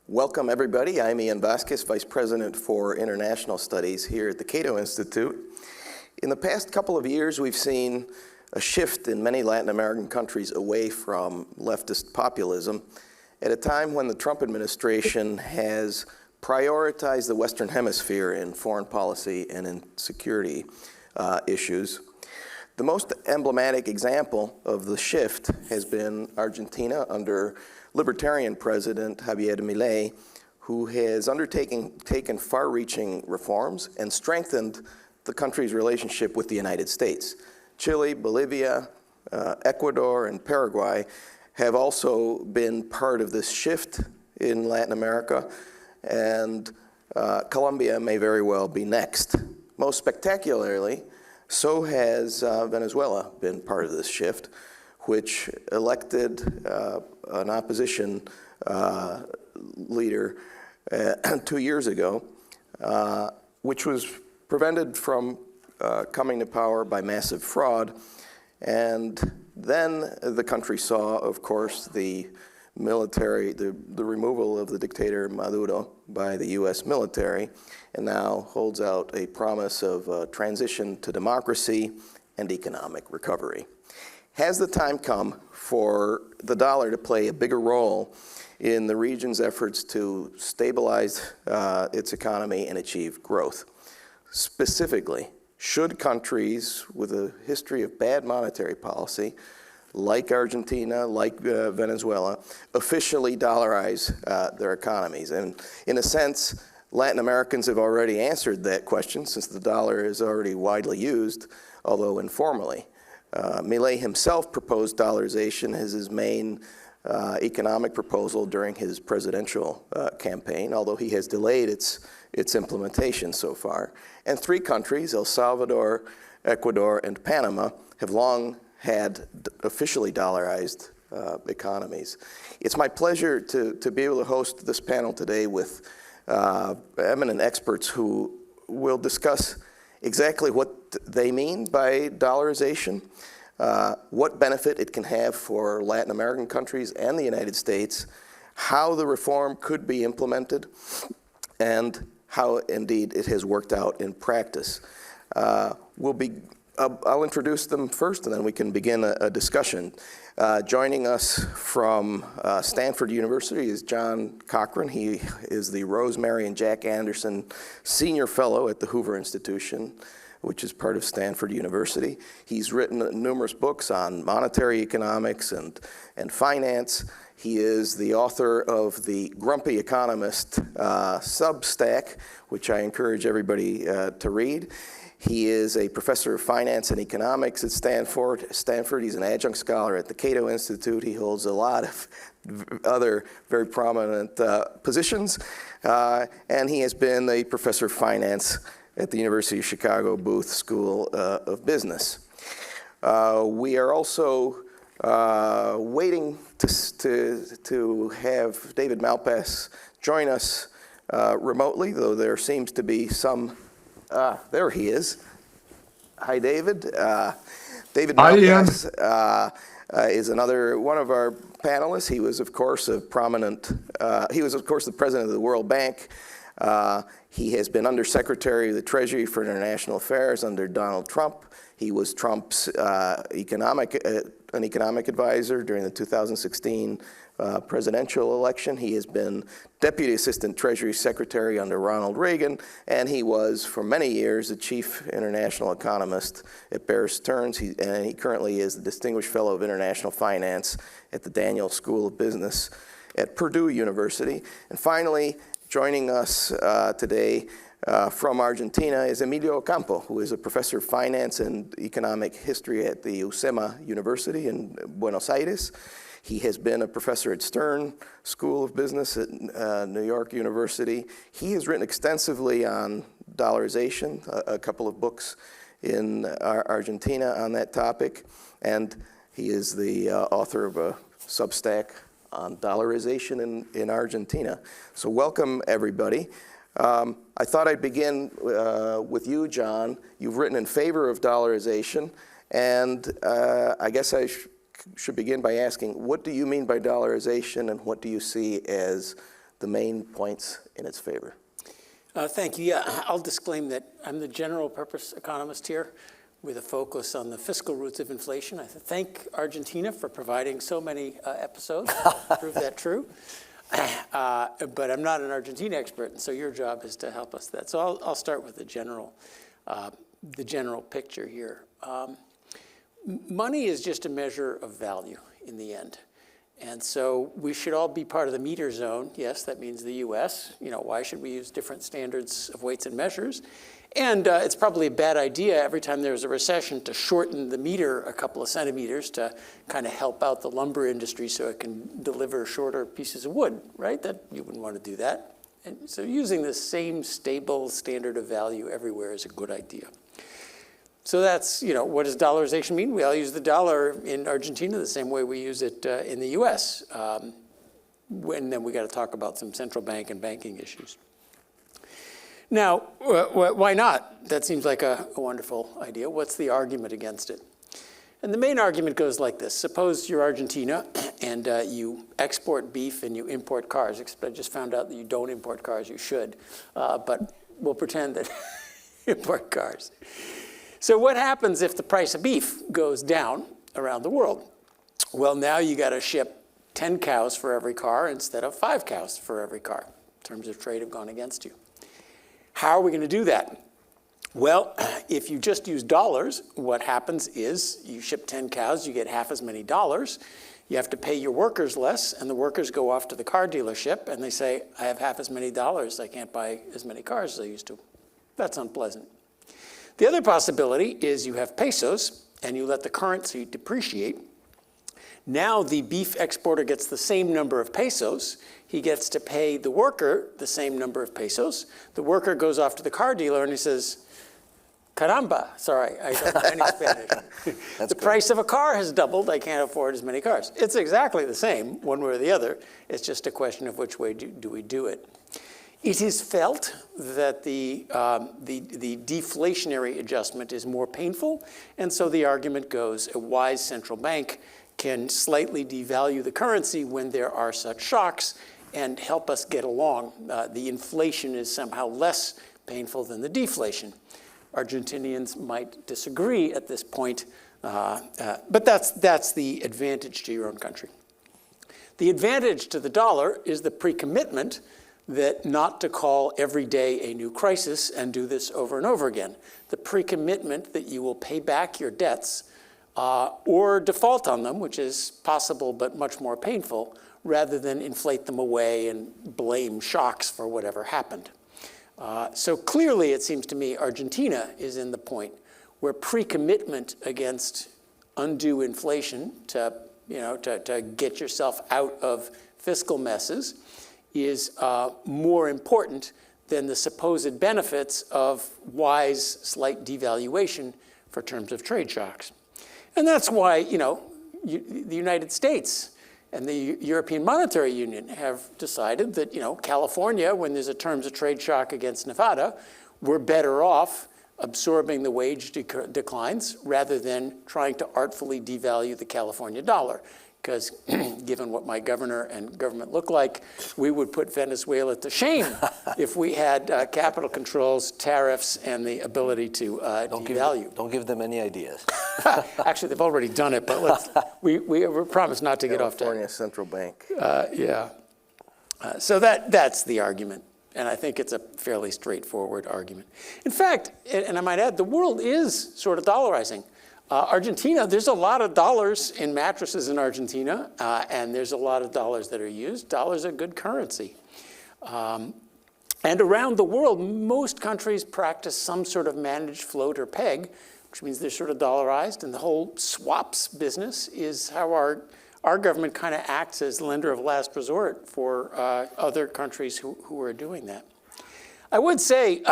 Welcome, everybody. I'm Ian Vasquez, Vice President for International Studies here at the Cato Institute. In the past couple of years, we've seen a shift in many Latin American countries away from leftist populism at a time when the Trump administration has prioritized the Western Hemisphere in foreign policy and in security issues. The most emblematic example of the shift has been Argentina under Libertarian President Javier Milei, who has taken far-reaching reforms and strengthened the country's relationship with the United States. Chile, Bolivia, Ecuador, and Paraguay have also been part of this shift in Latin America, and Colombia may very well be next. Most spectacularly, so has Venezuela been part of this shift, which elected an opposition leader 2 years ago, which was prevented from coming to power by massive fraud. And then the country saw, of course, the removal of the dictator Maduro by the US military, and now holds out a promise of transition to democracy and economic recovery. Has the time come for the dollar to play a bigger role in the region's efforts to stabilize its economy and achieve growth? Specifically, should countries with a history of bad monetary policy, like Argentina, like Venezuela, officially dollarize their economies? And in a sense, Latin Americans have already answered that question, since the dollar is already widely used, although informally. Milei himself proposed dollarization as his main economic proposal during his presidential campaign, although he has delayed its implementation so far. And 3 countries, El Salvador, Ecuador, and Panama, have long had officially dollarized economies. It's my pleasure to be able to host this panel today with eminent experts who will discuss exactly what they mean by dollarization, what benefit it can have for Latin American countries and the United States, how the reform could be implemented, and how indeed it has worked out in practice. I'll introduce them first, and then we can begin a discussion. Joining us from Stanford University is John Cochrane. He is the Rosemary and Jack Anderson Senior Fellow at the Hoover Institution, which is part of Stanford University. He's written numerous books on monetary economics and finance. He is the author of the Grumpy Economist Substack, which I encourage everybody to read. He is a professor of finance and economics at Stanford. He's an adjunct scholar at the Cato Institute. He holds a lot of other very prominent positions. And he has been a professor of finance at the University of Chicago Booth School of Business. We are also waiting to have David Malpass join us remotely, though there seems to be some. There he is. Hi, David. David Malpass is another one of our panelists. He was, of course, the president of the World Bank. He has been Undersecretary of the Treasury for International Affairs under Donald Trump. He was Trump's economic advisor during the 2016 presidential election. He has been Deputy Assistant Treasury Secretary under Ronald Reagan, and he was, for many years, the Chief International Economist at Bear Stearns. And he currently is the Distinguished Fellow of International Finance at the Daniel School of Business at Purdue University. And finally, joining us today from Argentina is Emilio Ocampo, who is a professor of finance and economic history at the UCEMA University in Buenos Aires. He has been a professor at Stern School of Business at New York University. He has written extensively on dollarization, a couple of books in Argentina on that topic, and he is the author of a Substack on dollarization in Argentina. So welcome, everybody. I thought I'd begin with you, John. You've written in favor of dollarization, and I guess I should begin by asking, what do you mean by dollarization, and what do you see as the main points in its favor. Thank you. Yeah, I'll disclaim that I'm the general purpose economist here with a focus on the fiscal roots of inflation. I thank Argentina for providing so many episodes to prove that true. But I'm not an Argentina expert, and so your job is to help us that. So I'll start with the general picture here. Money is just a measure of value in the end. And so we should all be part of the meter zone. Yes, that means the US. Why should we use different standards of weights and measures? And it's probably a bad idea every time there's a recession to shorten the meter a couple of centimeters to kind of help out the lumber industry so it can deliver shorter pieces of wood, right? That you wouldn't want to do that. And so using the same stable standard of value everywhere is a good idea. So that's, what does dollarization mean? We all use the dollar in Argentina the same way we use it in the US. And then we got to talk about some central bank and banking issues. Now, why not? That seems like a wonderful idea. What's the argument against it? And the main argument goes like this. Suppose you're Argentina and you export beef and you import cars. Except I just found out that you don't import cars. You should. But we'll pretend that you import cars. So what happens if the price of beef goes down around the world? Well, now you got to ship 10 cows for every car instead of 5 cows for every car. Terms of trade have gone against you. How are we going to do that? Well, if you just use dollars, what happens is you ship 10 cows, you get half as many dollars. You have to pay your workers less, and the workers go off to the car dealership, and they say, I have half as many dollars. I can't buy as many cars as I used to. That's unpleasant. The other possibility is you have pesos, and you let the currency depreciate. Now the beef exporter gets the same number of pesos. He gets to pay the worker the same number of pesos. The worker goes off to the car dealer, and he says, caramba, sorry, I don't know any Spanish. The price of a car has doubled. I can't afford as many cars. It's exactly the same, one way or the other. It's just a question of which way do we do it. It is felt that the deflationary adjustment is more painful, and so the argument goes a wise central bank can slightly devalue the currency when there are such shocks and help us get along. The inflation is somehow less painful than the deflation. Argentinians might disagree at this point, but that's the advantage to your own country. The advantage to the dollar is the pre-commitment that not to call every day a new crisis and do this over and over again. The pre-commitment that you will pay back your debts or default on them, which is possible but much more painful, rather than inflate them away and blame shocks for whatever happened. So clearly, it seems to me, Argentina is in the point where pre-commitment against undue inflation to get yourself out of fiscal messes is more important than the supposed benefits of wise slight devaluation for terms of trade shocks. And that's why, the United States and the European Monetary Union have decided that, California, when there's a terms of trade shock against Nevada, we're better off absorbing the wage declines rather than trying to artfully devalue the California dollar. Because given what my governor and government look like, we would put Venezuela to shame if we had capital controls, tariffs, and the ability to devalue. Don't give them any ideas. Actually, they've already done it, but we promise not to get off to California Central Bank. So that's the argument. And I think it's a fairly straightforward argument. In fact, and I might add, the world is sort of dollarizing. Argentina, there's a lot of dollars in mattresses in Argentina, and there's a lot of dollars that are used. Dollars are good currency. And around the world, most countries practice some sort of managed float or peg, which means they're sort of dollarized, and the whole swaps business is how our government kind of acts as lender of last resort for other countries who are doing that. I would say,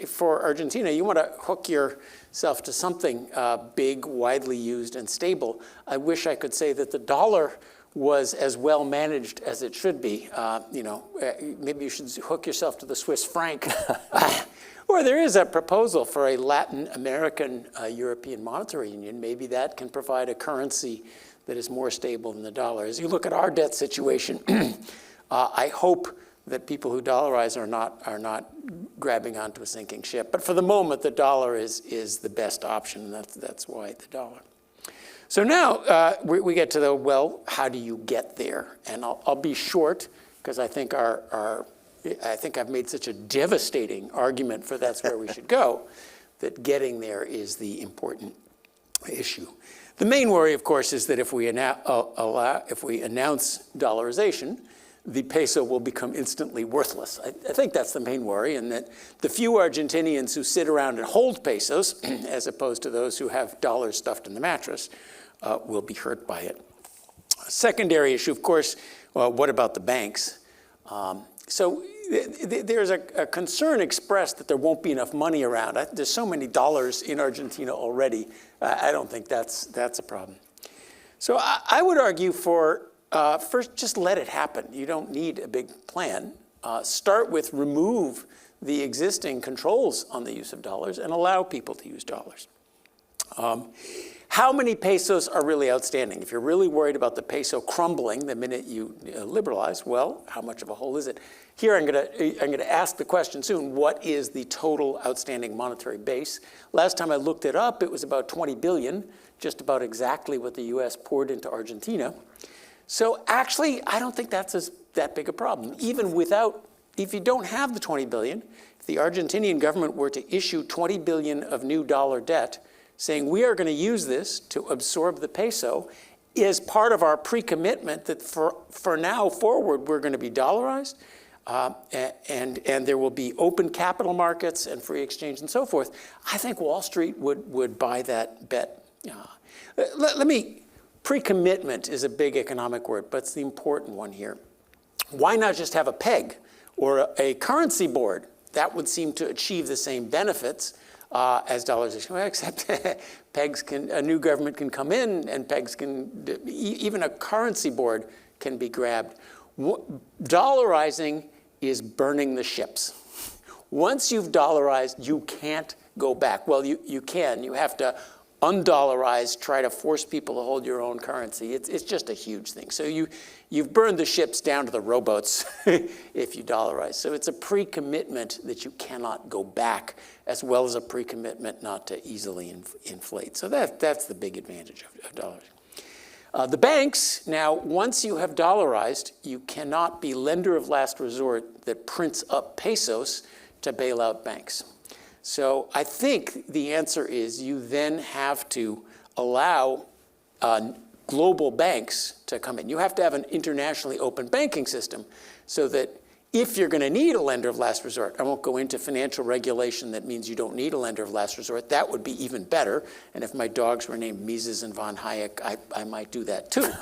for Argentina, you want to hook yourself to something big, widely used, and stable. I wish I could say that the dollar was as well managed as it should be. Maybe you should hook yourself to the Swiss franc. Or there is a proposal for a Latin American European monetary union. Maybe that can provide a currency that is more stable than the dollar. As you look at our debt situation, I hope that people who dollarize are not grabbing onto a sinking ship. But for the moment, the dollar is the best option, and that's why the dollar. So now we get to the, well, how do you get there? And I'll be short, because I think I think I've made such a devastating argument for that's where we should go, that getting there is the important issue. The main worry, of course, is that if we announce dollarization, the peso will become instantly worthless. I think that's the main worry, and that the few Argentinians who sit around and hold pesos, as opposed to those who have dollars stuffed in the mattress, will be hurt by it. A secondary issue, of course, what about the banks? So there's a concern expressed that there won't be enough money around. There's so many dollars in Argentina already. I don't think that's a problem. So I would argue for, first, just let it happen. You don't need a big plan. Start with remove the existing controls on the use of dollars and allow people to use dollars. How many pesos are really outstanding? If you're really worried about the peso crumbling the minute you liberalize, well, how much of a hole is it? Here I'm gonna ask the question soon, what is the total outstanding monetary base? Last time I looked it up, it was about 20 billion, just about exactly what the US poured into Argentina. So actually, I don't think that's that big a problem. Even without, if you don't have the 20 billion, if the Argentinian government were to issue 20 billion of new dollar debt, saying we are going to use this to absorb the peso, is part of our pre-commitment that for now forward we're going to be dollarized, and there will be open capital markets and free exchange and so forth. I think Wall Street would buy that bet. Pre-commitment is a big economic word, but it's the important one here. Why not just have a peg or a currency board? That would seem to achieve the same benefits as dollarization, well, except pegs a new government can come in and pegs can, even a currency board can be grabbed. Dollarizing is burning the ships. Once you've dollarized, you can't go back. Well, you can. You have to undollarize, try to force people to hold your own currency. It's just a huge thing. So you've burned the ships down to the rowboats if you dollarize. So it's a pre-commitment that you cannot go back, as well as a pre-commitment not to easily inflate. So that's the big advantage of dollars. The banks, now, once you have dollarized, you cannot be lender of last resort that prints up pesos to bail out banks. So I think the answer is you then have to allow global banks to come in. You have to have an internationally open banking system so that if you're going to need a lender of last resort, I won't go into financial regulation that means you don't need a lender of last resort. That would be even better. And if my dogs were named Mises and von Hayek, I might do that too.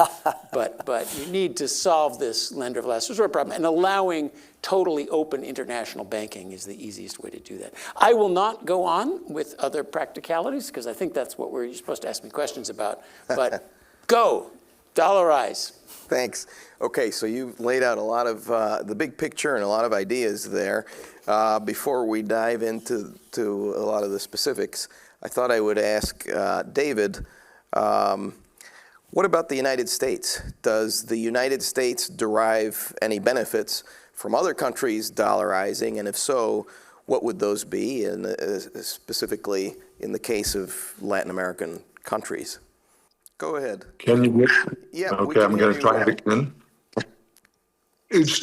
But you need to solve this lender of last resort problem. And allowing totally open international banking is the easiest way to do that. I will not go on with other practicalities because I think that's what you're supposed to ask me questions about. But go, dollarize. Thanks. Okay, so you've laid out a lot of the big picture and a lot of ideas there. Before we dive into a lot of the specifics, I thought I would ask David, what about the United States? Does the United States derive any benefits from other countries dollarizing? And if so, what would those be, and specifically in the case of Latin American countries? Go ahead. Can you hear? Yeah. Okay, I'm going to try it again.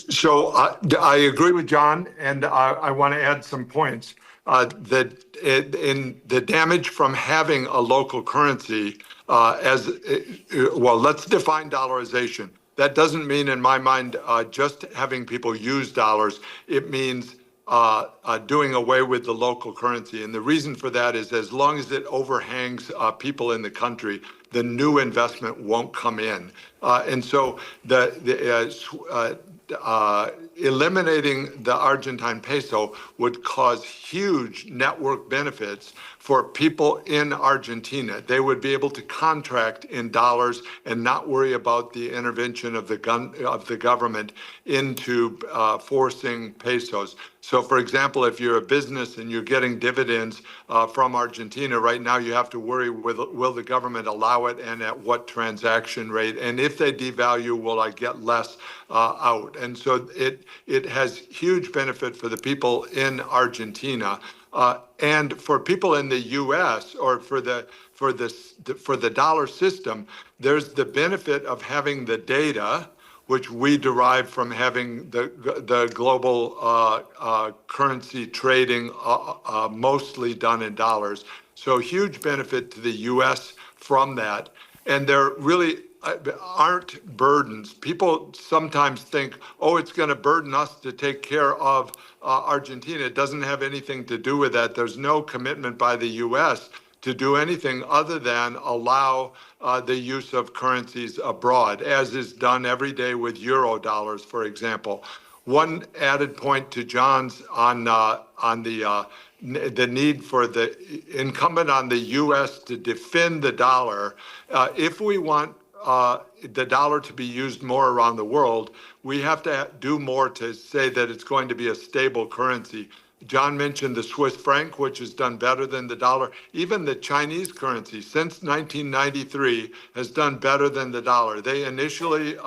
So I agree with John, and I want to add some points. That in the damage from having a local currency, well, let's define dollarization. That doesn't mean, in my mind, just having people use dollars. It means doing away with the local currency. And the reason for that is as long as it overhangs people in the country, the new investment won't come in. And so eliminating the Argentine peso would cause huge network benefits for people in Argentina. They would be able to contract in dollars and not worry about the intervention of the government into forcing pesos. So, for example, if you're a business and you're getting dividends from Argentina, right now you have to worry, will the government allow it and at what transaction rate? And if they devalue, will I get less out? And so it has huge benefit for the people in Argentina. And for people in the U.S. or for the dollar system, there's the benefit of having the data, which we derive from having the global currency trading mostly done in dollars. So huge benefit to the U.S. from that. And there really aren't burdens. People sometimes think, oh, it's going to burden us to take care of Argentina. It doesn't have anything to do with that. There's no commitment by the U.S. to do anything other than allow the use of currencies abroad, as is done every day with euro dollars, for example. One added point to John's on the need for the incumbent on the U.S. to defend the dollar. If we want the dollar to be used more around the world, we have to do more to say that it's going to be a stable currency. John mentioned the Swiss franc, which has done better than the dollar. Even the Chinese currency since 1993 has done better than the dollar. They initially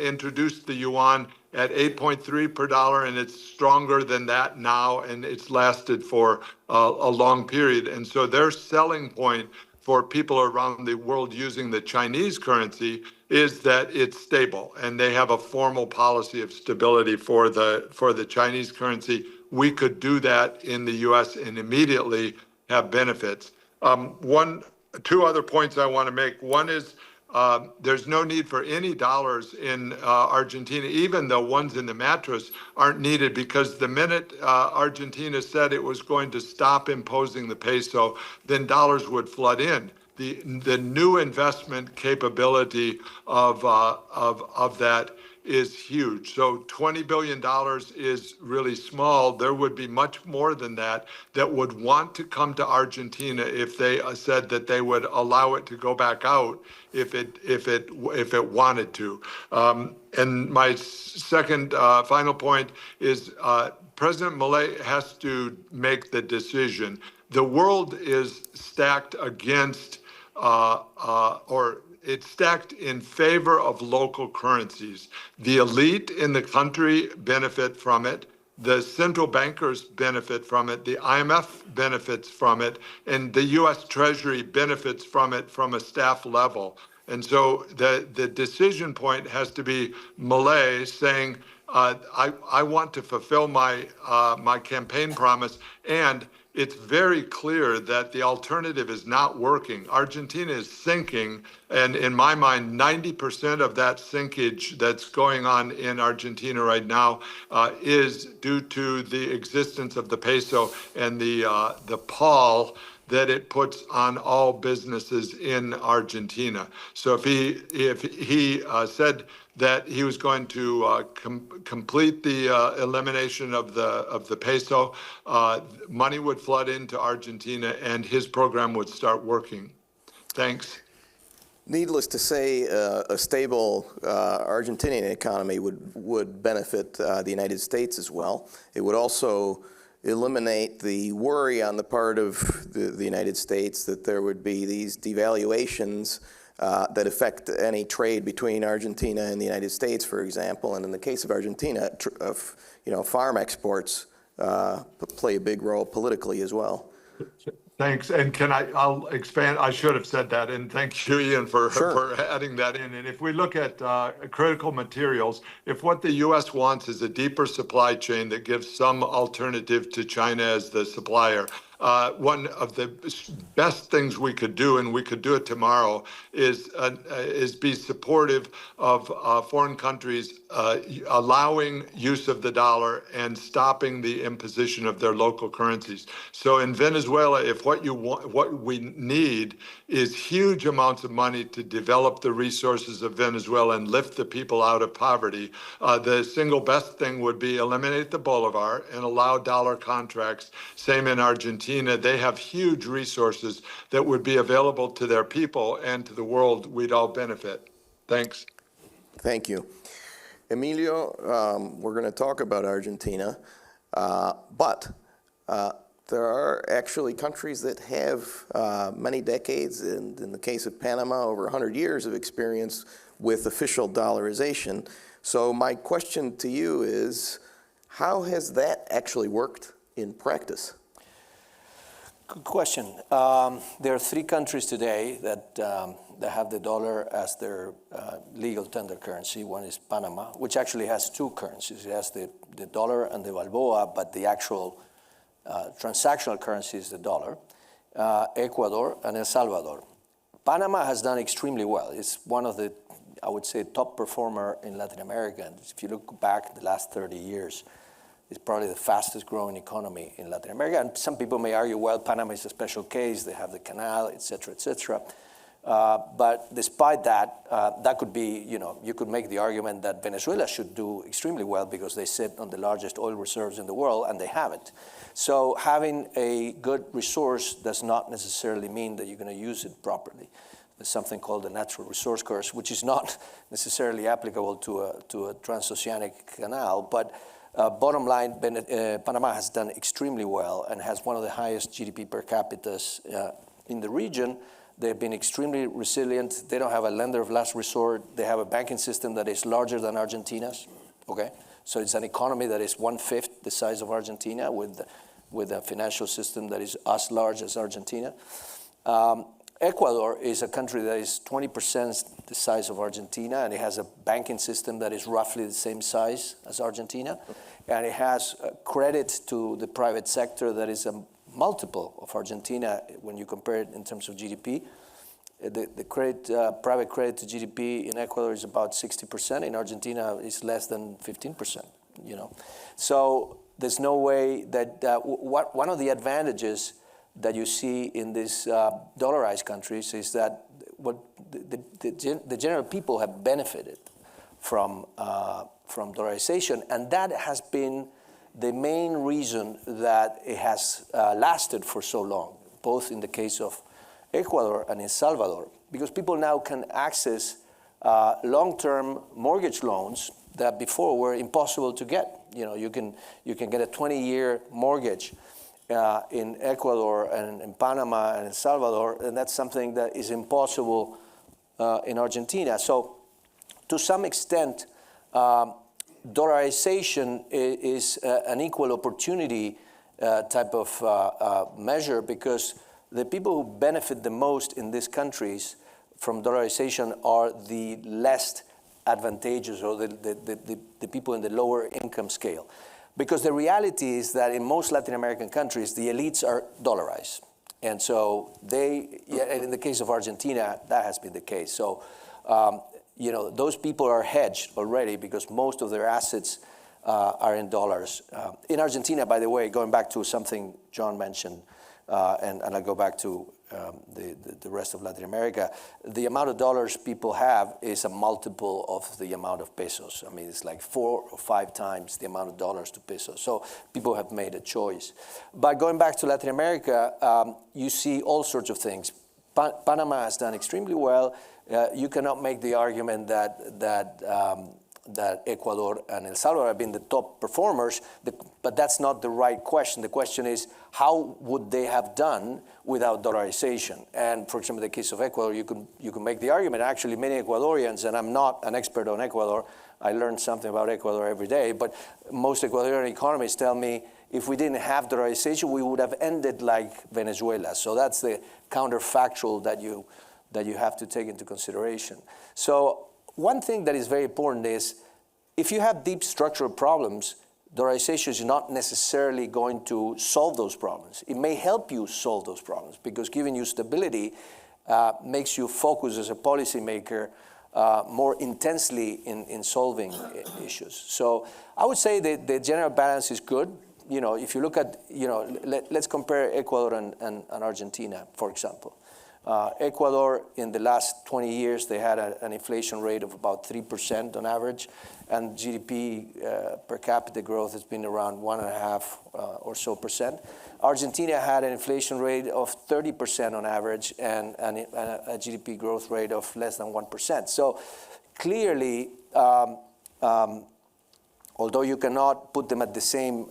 introduced the yuan at 8.3 per dollar, and it's stronger than that now, and it's lasted for a long period. And so their selling point for people around the world using the Chinese currency is that it's stable, and they have a formal policy of stability for the Chinese currency. We could do that in the U.S. and immediately have benefits. Two other points I want to make. One is there's no need for any dollars in Argentina, even though ones in the mattress aren't needed, because the minute Argentina said it was going to stop imposing the peso, then dollars would flood in. The new investment capability of that is huge. So $20 billion is really small. There would be much more than that would want to come to Argentina if they said that they would allow it to go back out if it wanted to. And my second final point is President Milei has to make the decision. The world is stacked against it's stacked in favor of local currencies. The elite in the country benefit from it. The central bankers benefit from it. The IMF benefits from it. And the U.S. Treasury benefits from it from a staff level. And so the decision point has to be Milei saying, I want to fulfill my campaign promise, and it's very clear that the alternative is not working. Argentina is sinking, and in my mind, 90% of that sinkage that's going on in Argentina right now is due to the existence of the peso and the pall that it puts on all businesses in Argentina. So if he said that he was going to complete the elimination of the peso, money would flood into Argentina and his program would start working. Thanks. Needless to say, a stable Argentinian economy would benefit the United States as well. It would also eliminate the worry on the part of the United States that there would be these devaluations that affect any trade between Argentina and the United States, for example. And in the case of Argentina, farm exports play a big role politically as well. Thanks. And I'll expand. I should have said that. And thank you, Ian, for adding that in. And if we look at critical materials, if what the U.S. wants is a deeper supply chain that gives some alternative to China as the supplier, one of the best things we could do, and we could do it tomorrow, is be supportive of foreign countries allowing use of the dollar and stopping the imposition of their local currencies. So in Venezuela, if what we need is huge amounts of money to develop the resources of Venezuela and lift the people out of poverty, the single best thing would be eliminate the bolivar and allow dollar contracts. Same in Argentina. Argentina, they have huge resources that would be available to their people and to the world. We'd all benefit. Thanks. Thank you. Emilio, we're going to talk about Argentina, but there are actually countries that have many decades, and in the case of Panama, over 100 years of experience with official dollarization. So my question to you is, how has that actually worked in practice? Good question. There are 3 countries today that have the dollar as their legal tender currency. One is Panama, which actually has 2 currencies. It has the dollar and the Balboa, but the actual transactional currency is the dollar. Ecuador and El Salvador. Panama has done extremely well. It's one of the, I would say, top performer in Latin America. And if you look back the last 30 years, it's probably the fastest growing economy in Latin America. And some people may argue, well, Panama is a special case. They have the canal, et cetera, et cetera. But despite that, that could be, you could make the argument that Venezuela should do extremely well because they sit on the largest oil reserves in the world, and they haven't. So having a good resource does not necessarily mean that you're going to use it properly. There's something called the natural resource curse, which is not necessarily applicable to a transoceanic canal, but bottom line, Panama has done extremely well and has one of the highest GDP per capita in the region. They've been extremely resilient. They don't have a lender of last resort. They have a banking system that is larger than Argentina's, okay? So it's an economy that is 1/5 the size of Argentina with a financial system that is as large as Argentina. Ecuador is a country that is 20% the size of Argentina, and it has a banking system that is roughly the same size as Argentina. And it has credit to the private sector that is a multiple of Argentina when you compare it in terms of GDP. The private credit to GDP in Ecuador is about 60%. In Argentina, it's less than 15%. So there's no way that one of the advantages that you see in these dollarized countries is that what the general people have benefited from dollarization, and that has been the main reason that it has lasted for so long, both in the case of Ecuador and El Salvador, because people now can access long-term mortgage loans that before were impossible to get. You can get a 20-year mortgage in Ecuador and in Panama and El Salvador, and that's something that is impossible in Argentina. So to some extent, dollarization is an equal opportunity type of measure, because the people who benefit the most in these countries from dollarization are the less advantageous, or the people in the lower income scale. Because the reality is that in most Latin American countries, the elites are dollarized. And so and in the case of Argentina, that has been the case. So, those people are hedged already because most of their assets are in dollars. In Argentina, by the way, going back to something John mentioned, and I'll go back to the rest of Latin America, the amount of dollars people have is a multiple of the amount of pesos. I mean, it's like 4 or 5 times the amount of dollars to pesos. So people have made a choice. But going back to Latin America, you see all sorts of things. Panama has done extremely well. You cannot make the argument that Ecuador and El Salvador have been the top performers, but that's not the right question. The question is, how would they have done without dollarization? And for example, in the case of Ecuador, you can make the argument, actually many Ecuadorians, and I'm not an expert on Ecuador, I learn something about Ecuador every day, but most Ecuadorian economists tell me if we didn't have dollarization, we would have ended like Venezuela. So that's the counterfactual that you have to take into consideration. So one thing that is very important is, if you have deep structural problems, dollarization is not necessarily going to solve those problems. It may help you solve those problems, because giving you stability makes you focus as a policymaker more intensely in solving issues. So I would say that the general balance is good. If you look at, let's compare Ecuador and Argentina, for example. Ecuador, in the last 20 years, they had an inflation rate of about 3% on average, and GDP per capita growth has been around 1.5 or so percent. Argentina had an inflation rate of 30% on average and a GDP growth rate of less than 1%. So clearly, although you cannot put them at the same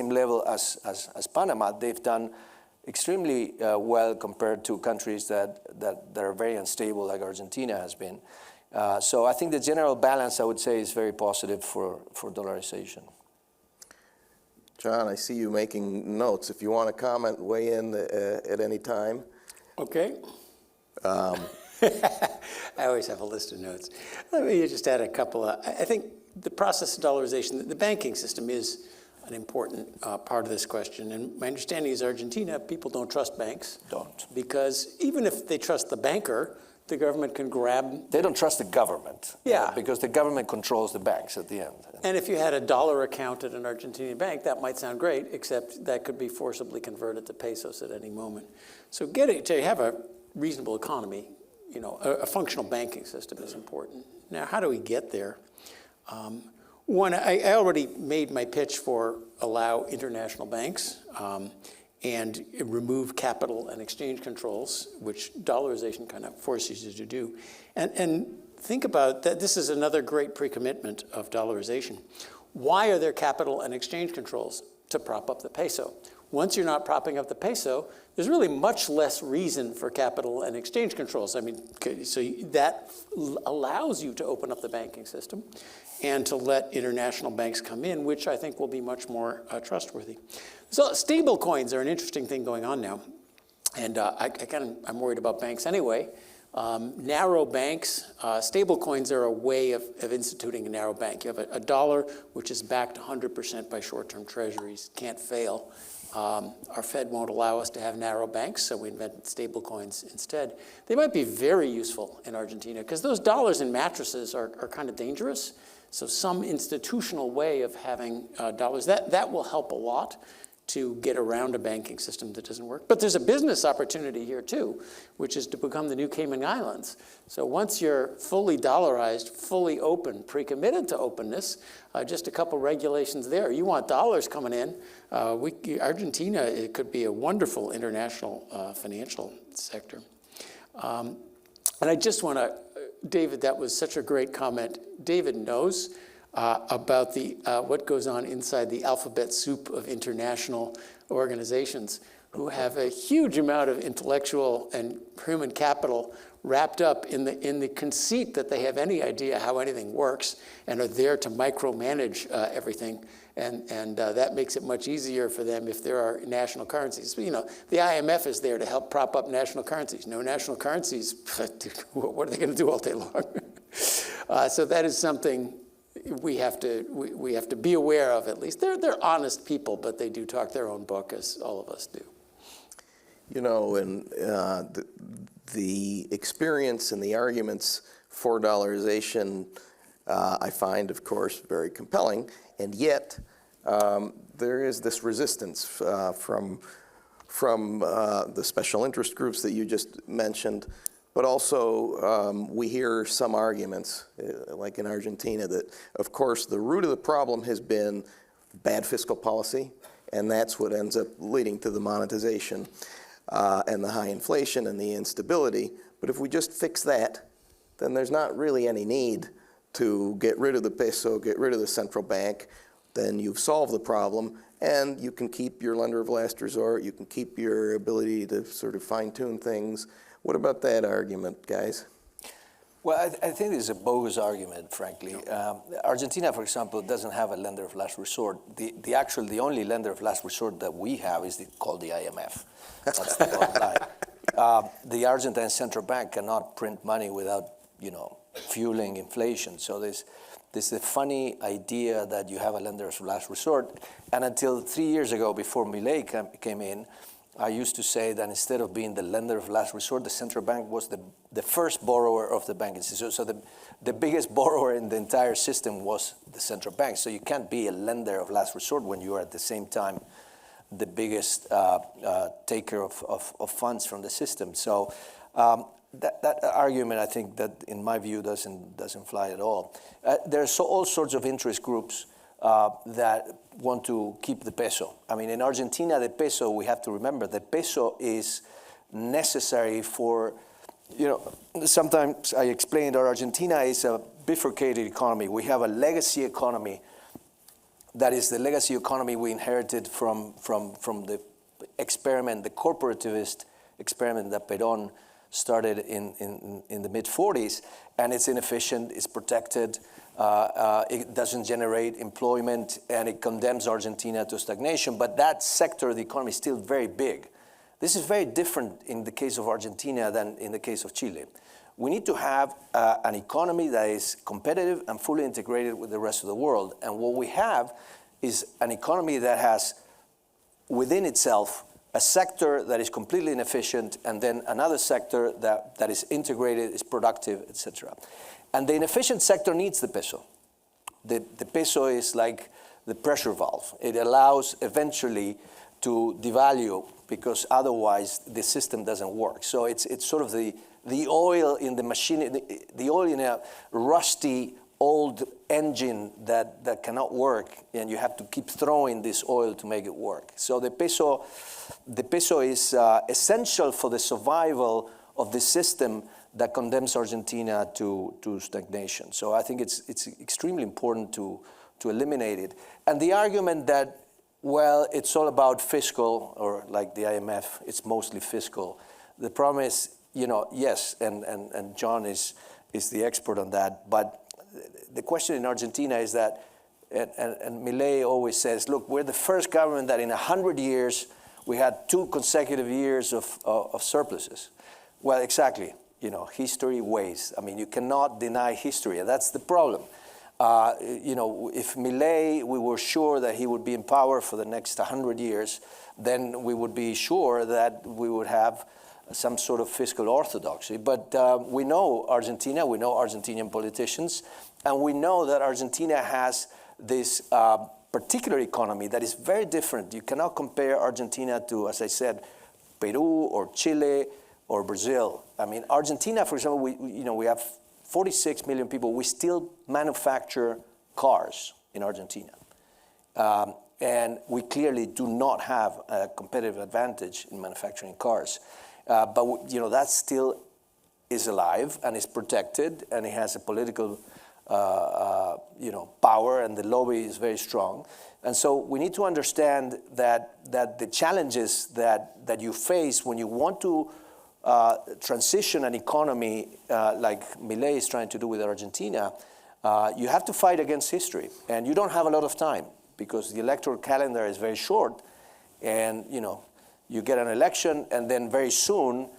level as Panama, they've done extremely well compared to countries that are very unstable, like Argentina has been. So I think the general balance, I would say, is very positive for dollarization. John, I see you making notes. If you want to comment, weigh in at any time. Okay. I always have a list of notes. Let me just add a couple. I think the process of dollarization, the banking system is an important part of this question. And my understanding is Argentina, people don't trust banks. Don't. Because even if they trust the banker, the government can grab. They don't trust the government. Yeah. Because the government controls the banks at the end. And if you had a dollar account at an Argentinian bank, that might sound great, except that could be forcibly converted to pesos at any moment. So getting to have a reasonable economy, you know, a functional banking system is important. Now, how do we get there? One, I already made my pitch for allow international banks and remove capital and exchange controls, which dollarization kind of forces you to do. And think about that. This is another great pre-commitment of dollarization. Why are there capital and exchange controls? To prop up the peso. Once you're not propping up the peso, there's really much less reason for capital and exchange controls. I mean, so that allows you to open up the banking system and to let international banks come in, which I think will be much more trustworthy. So stable coins are an interesting thing going on now. And I'm worried about banks anyway. Narrow banks, stable coins are a way of instituting a narrow bank. You have a dollar, which is backed 100% by short-term treasuries, can't fail. Our Fed won't allow us to have narrow banks, so we invented stable coins instead. They might be very useful in Argentina because those dollars in mattresses are kind of dangerous. So some institutional way of having dollars, that will help a lot to get around a banking system that doesn't work. But there's a business opportunity here too, which is to become the new Cayman Islands. So once you're fully dollarized, fully open, pre-committed to openness, just a couple regulations there. You want dollars coming in. Argentina, it could be a wonderful international financial sector. And I just want to, David, that was such a great comment. David knows about what goes on inside the alphabet soup of international organizations who have a huge amount of intellectual and human capital wrapped up in the conceit that they have any idea how anything works and are there to micromanage everything. And that makes it much easier for them if there are national currencies. You know, the IMF is there to help prop up national currencies. No national currencies, what are they going to do all day long? So that is something we have to be aware of at least. They're honest people, but they do talk their own book, as all of us do. You know, and the experience and the arguments for dollarization I find, of course, very compelling, and yet there is this resistance from the special interest groups that you just mentioned, but also we hear some arguments, like in Argentina, that, of course, the root of the problem has been bad fiscal policy, and that's what ends up leading to the monetization and the high inflation and the instability. But if we just fix that, then there's not really any need to get rid of the peso, get rid of the central bank. Then you've solved the problem, and you can keep your lender of last resort. You can keep your ability to sort of fine-tune things. What about that argument, guys? Well, I think it's a bogus argument, frankly. Argentina, for example, doesn't have a lender of last resort. The only lender of last resort that we have is called the IMF. That's the bottom line. The Argentine central bank cannot print money without, fueling inflation. So there's a funny idea that you have a lender of last resort. And until 3 years ago, before Milei came in, I used to say that instead of being the lender of last resort, the central bank was the first borrower of the banking system. So the biggest borrower in the entire system was the central bank. So you can't be a lender of last resort when you are at the same time the biggest taker of funds from the system. So that argument, I think, that in my view doesn't fly at all. There's all sorts of interest groups that want to keep the peso. I mean, in Argentina, the peso, we have to remember, the peso is necessary for, sometimes I explain that Argentina is a bifurcated economy. We have a legacy economy that is the legacy economy we inherited from the experiment, the corporativist experiment that Perón started in the mid-40s, and it's inefficient, it's protected, it doesn't generate employment, and it condemns Argentina to stagnation. But that sector of the economy is still very big. This is very different in the case of Argentina than in the case of Chile. We need to have an economy that is competitive and fully integrated with the rest of the world. And what we have is an economy that has within itself a sector that is completely inefficient, and then another sector that is integrated, is productive, etc. And the inefficient sector needs the peso. The peso is like the pressure valve. It allows eventually to devalue, because otherwise the system doesn't work. So it's sort of the oil in the machine, the oil in a rusty old engine that cannot work, and you have to keep throwing this oil to make it work. So the peso is essential for the survival of the system that condemns Argentina to stagnation. So I think it's extremely important to eliminate it. And the argument that, well, it's all about fiscal, or like the IMF, it's mostly fiscal. The problem is, yes, and John is the expert on that, but the question in Argentina is that, and Milei always says, look, we're the first government that in 100 years, we had 2 consecutive years of surpluses. Well, exactly, history weighs. I mean, you cannot deny history, and that's the problem. If Milei, we were sure that he would be in power for the next 100 years, then we would be sure that we would have some sort of fiscal orthodoxy. But we know Argentina, we know Argentinian politicians, and we know that Argentina has this particular economy that is very different. You cannot compare Argentina to, as I said, Peru or Chile or Brazil. I mean, Argentina, for example, we have 46 million people. We still manufacture cars in Argentina. And we clearly do not have a competitive advantage in manufacturing cars. But that still is alive and is protected, and it has a political power, and the lobby is very strong. And so we need to understand that the challenges that you face when you want to transition an economy like Milei is trying to do with Argentina, you have to fight against history, and you don't have a lot of time because the electoral calendar is very short, and you get an election, and then very soon,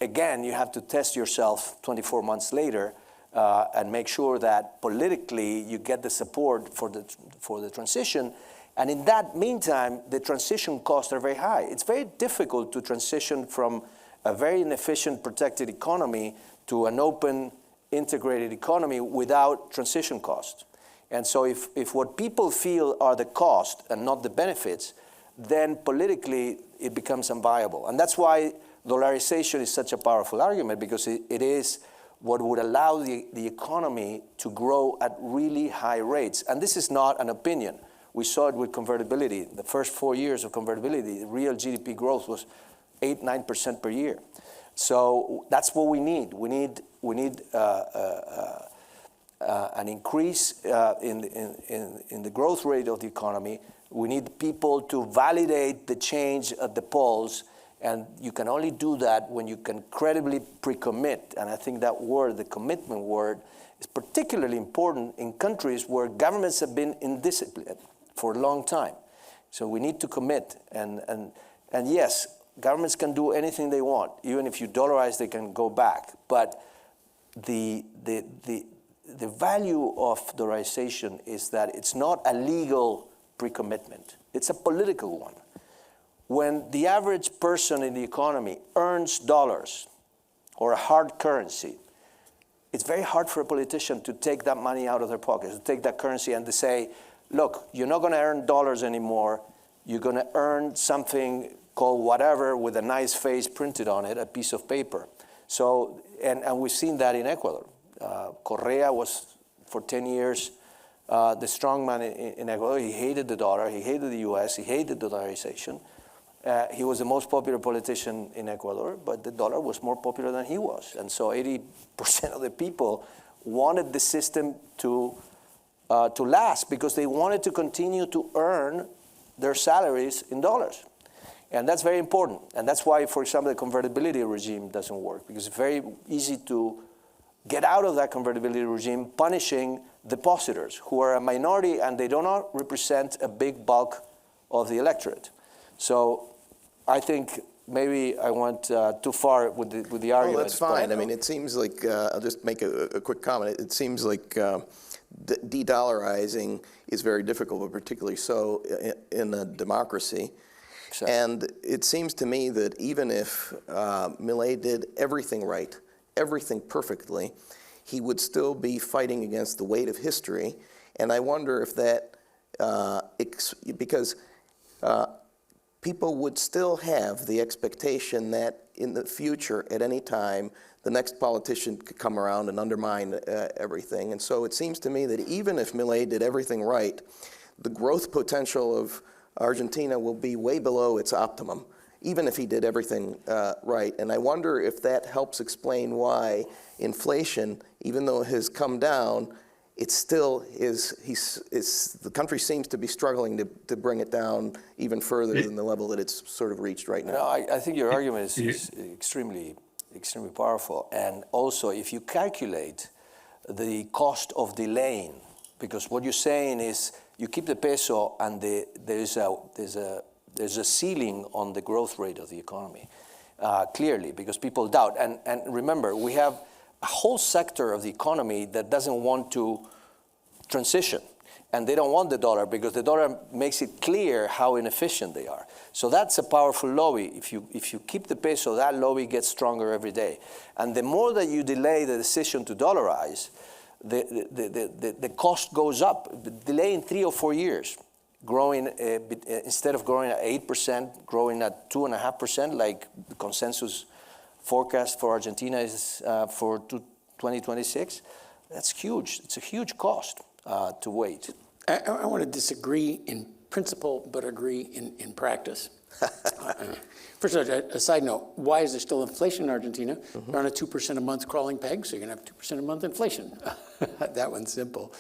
again, you have to test yourself 24 months later and make sure that politically you get the support for the transition. And in that meantime, the transition costs are very high. It's very difficult to transition from a very inefficient protected economy to an open integrated economy without transition costs. And so if what people feel are the cost and not the benefits, then politically it becomes unviable. And that's why dollarization is such a powerful argument, because it is what would allow the economy to grow at really high rates. And this is not an opinion. We saw it with convertibility. The first 4 years of convertibility, real GDP growth was 8-9% per year. So that's what we need. We need an increase in the growth rate of the economy. We need people to validate the change at the polls, and you can only do that when you can credibly pre-commit. And I think that word, the commitment word, is particularly important in countries where governments have been indisciplined for a long time. So we need to commit. And yes, governments can do anything they want. Even if you dollarize, they can go back. But the value of dollarization is that it's not a legal pre-commitment. It's a political one. When the average person in the economy earns dollars or a hard currency, it's very hard for a politician to take that money out of their pockets, to take that currency and to say, look, you're not going to earn dollars anymore. you're going to earn something called whatever with a nice face printed on it, a piece of paper. So, and we've seen that in Ecuador. Correa was, for 10 years, the strongman in Ecuador. He hated the dollar, he hated the US, he hated dollarization. He was the most popular politician in Ecuador, but the dollar was more popular than he was. And so 80% of the people wanted the system to last because they wanted to continue to earn their salaries in dollars. And that's very important. And that's why, for example, the convertibility regime doesn't work, because it's very easy to get out of that convertibility regime punishing depositors who are a minority and they do not represent a big bulk of the electorate. So I think maybe I went too far with the argument. Oh, that's fine. I mean, it seems like, I'll just make a quick comment. It seems like de-dollarizing is very difficult, but particularly so in a democracy. Exactly. And it seems to me that even if Milei did everything right, everything perfectly, he would still be fighting against the weight of history. And I wonder if that, because people would still have the expectation that in the future, at any time, the next politician could come around and undermine everything. And so it seems to me that even if Milei did everything right, the growth potential of Argentina will be way below its optimum, even if he did everything right. And I wonder if that helps explain why inflation, even though it has come down, it still is, the country seems to be struggling to bring it down even further than the level that it's sort of reached right now. No, I think your argument is extremely powerful. And also, if you calculate the cost of delaying, because what you're saying is you keep the peso and there's a ceiling on the growth rate of the economy, clearly, because people doubt. And remember, we have a whole sector of the economy that doesn't want to transition. And they don't want the dollar because the dollar makes it clear how inefficient they are. So that's a powerful lobby. If you keep the peso, that lobby gets stronger every day. And the more that you delay the decision to dollarize, the cost goes up. Delaying 3 or 4 years, growing instead of growing at 8%, growing at 2.5%, like the consensus forecast for Argentina is for 2026. That's huge. It's a huge cost to wait. I want to disagree in principle, but agree in practice. First of all, a side note, why is there still inflation in Argentina? We're on a 2% a month crawling peg, so you're going to have 2% a month inflation. That one's simple.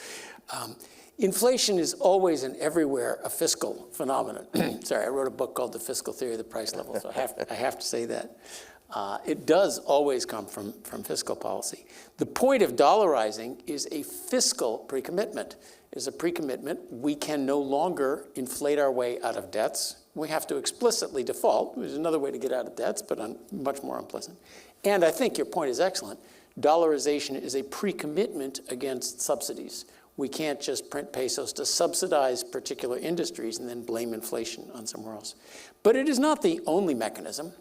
Inflation is always and everywhere a fiscal phenomenon. Sorry, I wrote a book called The Fiscal Theory of the Price Level, so I have to say that. It does always come from fiscal policy. The point of dollarizing is a fiscal pre-commitment. Is a pre-commitment. We can no longer inflate our way out of debts. We have to explicitly default. There's another way to get out of debts, but much more unpleasant. And I think your point is excellent. Dollarization is a pre-commitment against subsidies. We can't just print pesos to subsidize particular industries and then blame inflation on somewhere else. But it is not the only mechanism.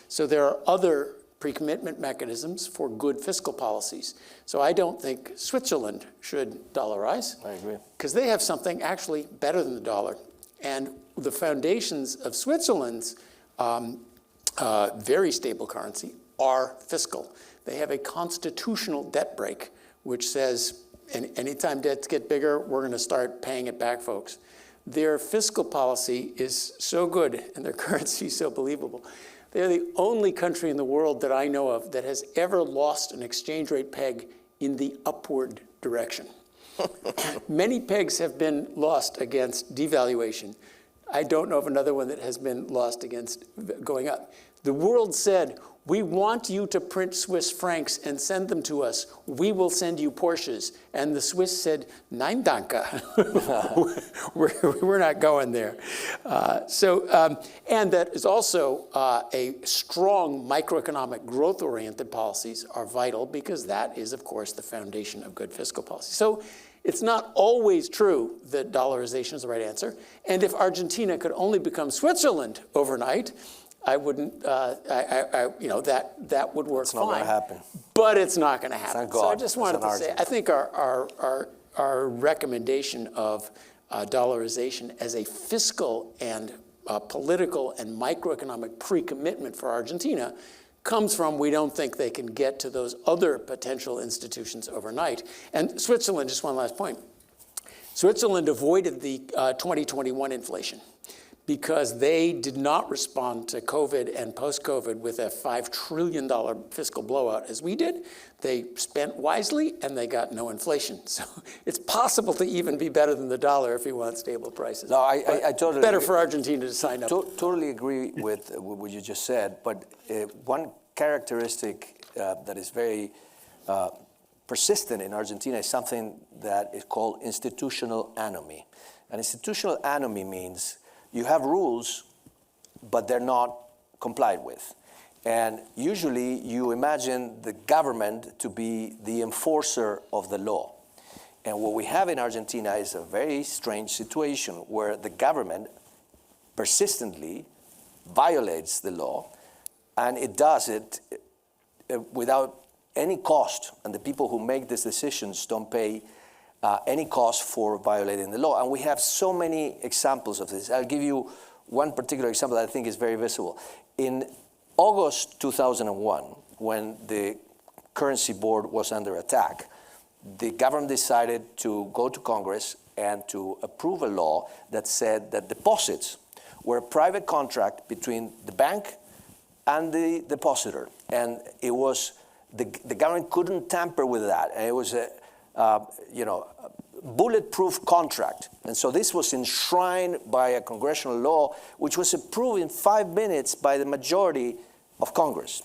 So there are other pre-commitment mechanisms for good fiscal policies. So I don't think Switzerland should dollarize. I agree. Because they have something actually better than the dollar. And the foundations of Switzerland's very stable currency are fiscal. They have a constitutional debt brake, which says anytime debts get bigger, we're going to start paying it back, folks. Their fiscal policy is so good and their currency so believable. They're the only country in the world that I know of that has ever lost an exchange rate peg in the upward direction. Many pegs have been lost against devaluation. I don't know of another one that has been lost against going up. The world said, we want you to print Swiss francs and send them to us. We will send you Porsches. And the Swiss said, nein danke. We're not going there. And that is also a strong microeconomic growth-oriented policies are vital because that is, of course, the foundation of good fiscal policy. So it's not always true that dollarization is the right answer. And if Argentina could only become Switzerland overnight, I wouldn't, that would work fine. It's not going to happen. But it's not going to happen. Thank God. So I just wanted to say, I think our recommendation of dollarization as a fiscal and political and microeconomic pre-commitment for Argentina comes from we don't think they can get to those other potential institutions overnight. And Switzerland, just one last point. Switzerland avoided the 2021 inflation because they did not respond to COVID and post-COVID with a $5 trillion fiscal blowout as we did. They spent wisely and they got no inflation. So it's possible to even be better than the dollar if you want stable prices. No, I totally better for Argentina to sign up. Totally agree with what you just said, but one characteristic that is very persistent in Argentina is something that is called institutional anomie. And institutional anomie means you have rules, but they're not complied with. And usually you imagine the government to be the enforcer of the law. And what we have in Argentina is a very strange situation where the government persistently violates the law, and it does it without any cost. And the people who make these decisions don't pay any cost for violating the law. And we have so many examples of this. I'll give you one particular example that I think is very visible. In August 2001, when the currency board was under attack, the government decided to go to Congress and to approve a law that said that deposits were a private contract between the bank and the depositor. And it was, the government couldn't tamper with that. And it was a bulletproof contract. And so this was enshrined by a congressional law, which was approved in 5 minutes by the majority of Congress.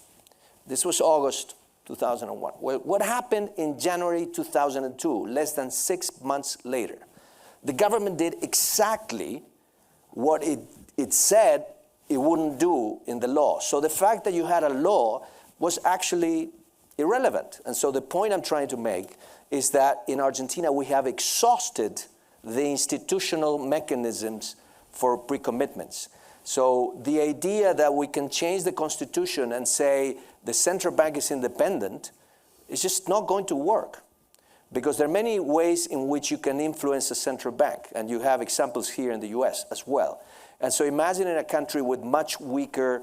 This was August 2001. Well, what happened in January 2002, less than 6 months later? The government did exactly what it said it wouldn't do in the law. So the fact that you had a law was actually irrelevant. And so the point I'm trying to make is that in Argentina we have exhausted the institutional mechanisms for pre-commitments. So the idea that we can change the constitution and say the central bank is independent is just not going to work, because there are many ways in which you can influence the central bank, and you have examples here in the US as well. And so imagine in a country with much weaker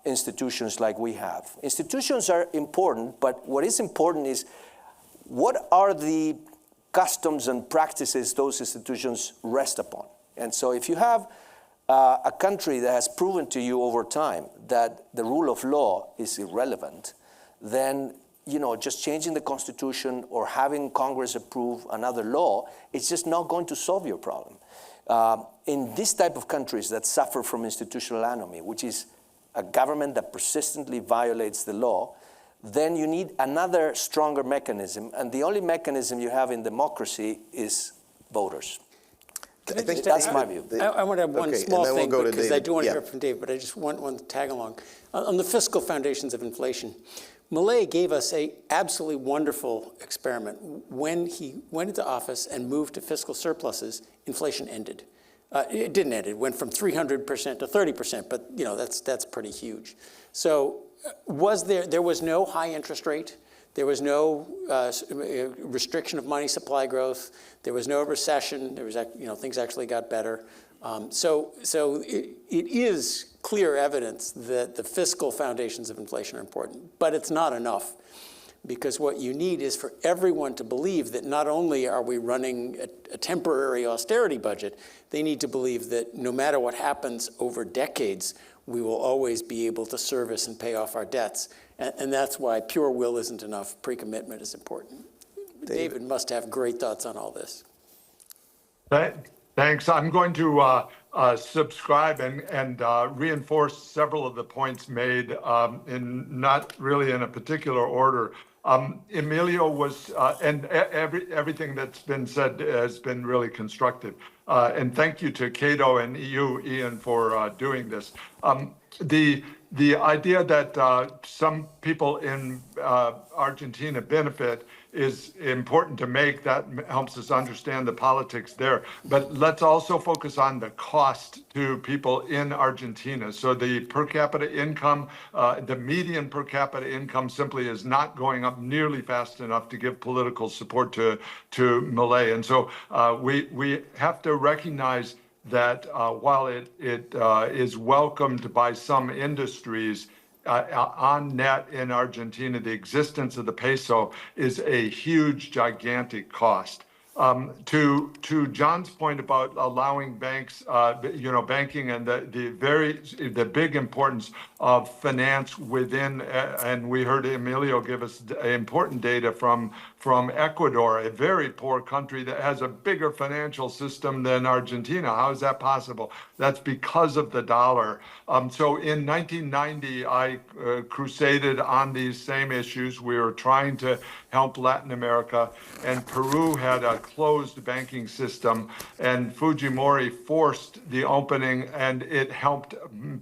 institutions like we have. Institutions are important, but what is important is what are the customs and practices those institutions rest upon. And so if you have a country that has proven to you over time that the rule of law is irrelevant, then just changing the constitution or having Congress approve another law, it's just not going to solve your problem. In this type of countries that suffer from institutional anomie, which is a government that persistently violates the law, then you need another stronger mechanism, and the only mechanism you have in democracy is voters. That's my view. I want to have one small thing, because I do want to hear from Dave, but I just want one tag along. On the fiscal foundations of inflation, Milei gave us an absolutely wonderful experiment. When he went into office and moved to fiscal surpluses, inflation ended. It didn't end. It went from 300% to 30%, but that's pretty huge. So there was no high interest rate. There was no restriction of money supply growth. There was no recession. There was, things actually got better. So it is clear evidence that the fiscal foundations of inflation are important, but it's not enough, because what you need is for everyone to believe that not only are we running a temporary austerity budget, they need to believe that no matter what happens over decades, we will always be able to service and pay off our debts. And that's why pure will isn't enough. Pre-commitment is important. David must have great thoughts on all this. Thanks. I'm going to subscribe and reinforce several of the points made in not really in a particular order. Emilio was, and everything that's been said has been really constructive. And thank you to Cato and Ian for doing this. The idea that some people in Argentina benefit is important to make. That helps us understand the politics there. But let's also focus on the cost to people in Argentina. So the per capita income, the median per capita income simply is not going up nearly fast enough to give political support to Milei. And so we have to recognize that while it is welcomed by some industries, on net in Argentina, the existence of the peso is a huge, gigantic cost. To John's point about allowing banks, banking and the big importance of finance within, and we heard Emilio give us important data from Ecuador, a very poor country that has a bigger financial system than Argentina. How is that possible? That's because of the dollar. So in 1990, I crusaded on these same issues. We were trying to help Latin America, and Peru had a closed banking system, and Fujimori forced the opening, and it helped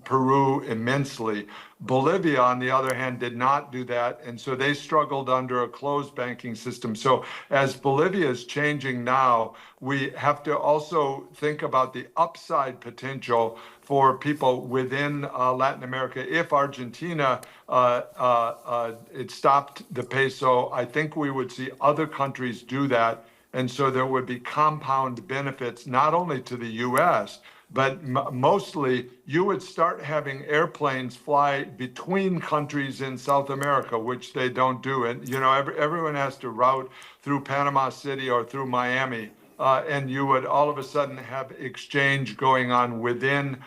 Peru immensely. Bolivia, on the other hand, did not do that, and so they struggled under a closed banking system. So as Bolivia is changing now, we have to also think about the upside potential for people within Latin America. If Argentina it stopped the peso, I think we would see other countries do that. And so there would be compound benefits, not only to the U.S., but mostly you would start having airplanes fly between countries in South America, which they don't do. And, everyone has to route through Panama City or through Miami. And you would all of a sudden have exchange going on within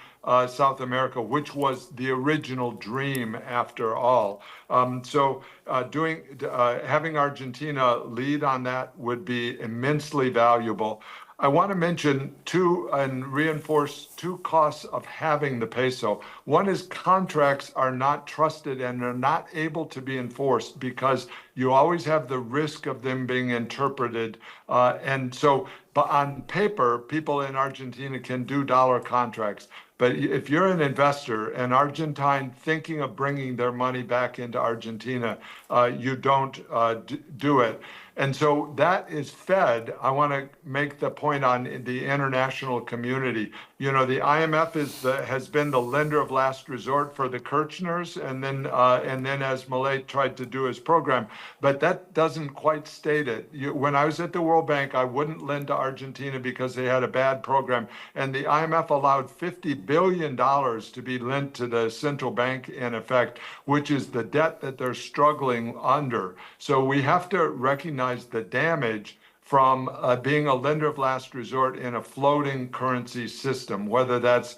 South America, which was the original dream after all. So having Argentina lead on that would be immensely valuable. I want to mention and reinforce two costs of having the peso. One is contracts are not trusted and are not able to be enforced because you always have the risk of them being interpreted. And so, but on paper, people in Argentina can do dollar contracts. But if you're an investor, an Argentine thinking of bringing their money back into Argentina, you don't do it. And so that is fed. I want to make the point on the international community. The IMF has been the lender of last resort for the Kirchners, and then as Milei tried to do his program, but that doesn't quite state it. When I was at the World Bank, I wouldn't lend to Argentina because they had a bad program, and the IMF allowed $50 billion to be lent to the central bank in effect, which is the debt that they're struggling under. So we have to recognize the damage from being a lender of last resort in a floating currency system, whether that's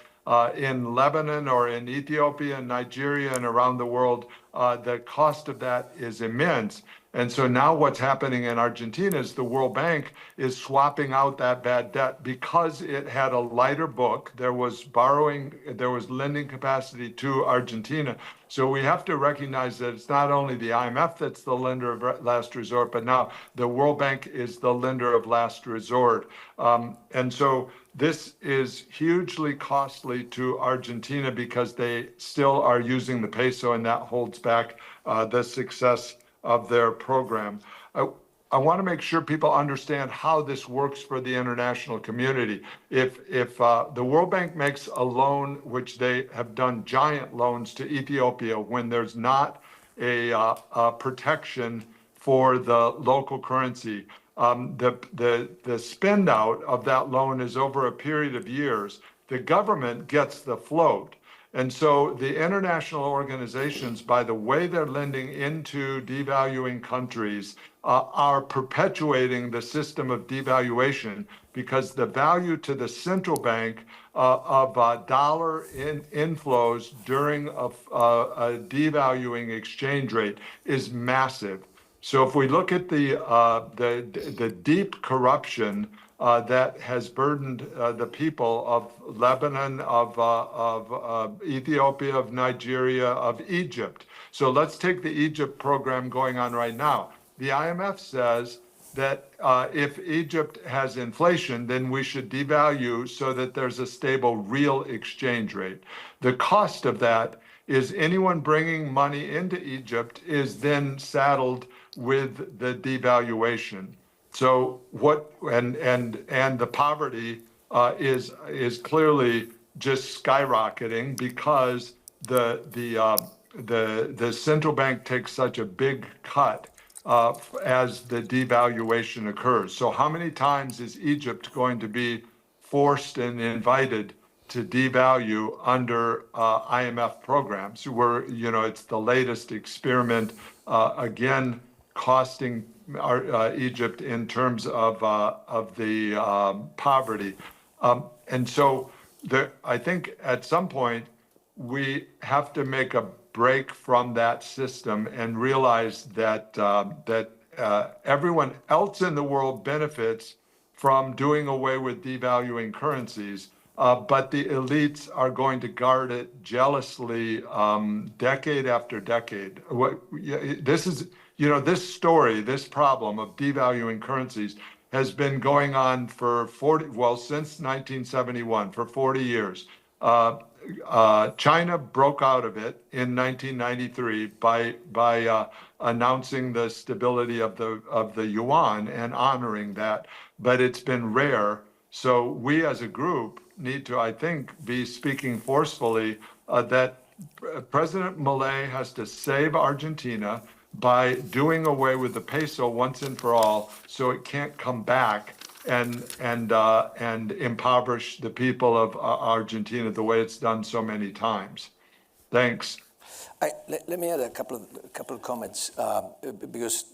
in Lebanon or in Ethiopia and Nigeria and around the world. The cost of that is immense. And so now what's happening in Argentina is the World Bank is swapping out that bad debt because it had a lighter book. There was lending capacity to Argentina. So we have to recognize that it's not only the IMF that's the lender of last resort, but now the World Bank is the lender of last resort. And so this is hugely costly to Argentina because they still are using the peso, and that holds back the success of their program. I want to make sure people understand how this works for the international community. If the World Bank makes a loan, which they have done giant loans to Ethiopia when there's not a protection for the local currency, the spend out of that loan is over a period of years. The government gets the float. And so the international organizations, by the way they're lending into devaluing countries, are perpetuating the system of devaluation because the value to the central bank of dollar inflows during a devaluing exchange rate is massive. So if we look at the deep corruption that has burdened the people of Lebanon, of Ethiopia, of Nigeria, of Egypt. So let's take the Egypt program going on right now. The IMF says that if Egypt has inflation, then we should devalue so that there's a stable real exchange rate. The cost of that is anyone bringing money into Egypt is then saddled with the devaluation. So and the poverty is clearly just skyrocketing because the central bank takes such a big cut as the devaluation occurs. So how many times is Egypt going to be forced and invited to devalue under IMF programs? Where it's the latest experiment, again costing Egypt in terms of the poverty, and so I think at some point we have to make a break from that system and realize that everyone else in the world benefits from doing away with devaluing currencies, but the elites are going to guard it jealously, decade after decade. This story, this problem of devaluing currencies has been going on for since 1971, for 40 years. China broke out of it in 1993 by announcing the stability of the yuan and honoring that, but it's been rare. So we as a group need to, I think, be speaking forcefully that President Milei has to save Argentina by doing away with the peso once and for all, so it can't come back and impoverish the people of Argentina the way it's done so many times. Thanks. Let me add a couple of comments, because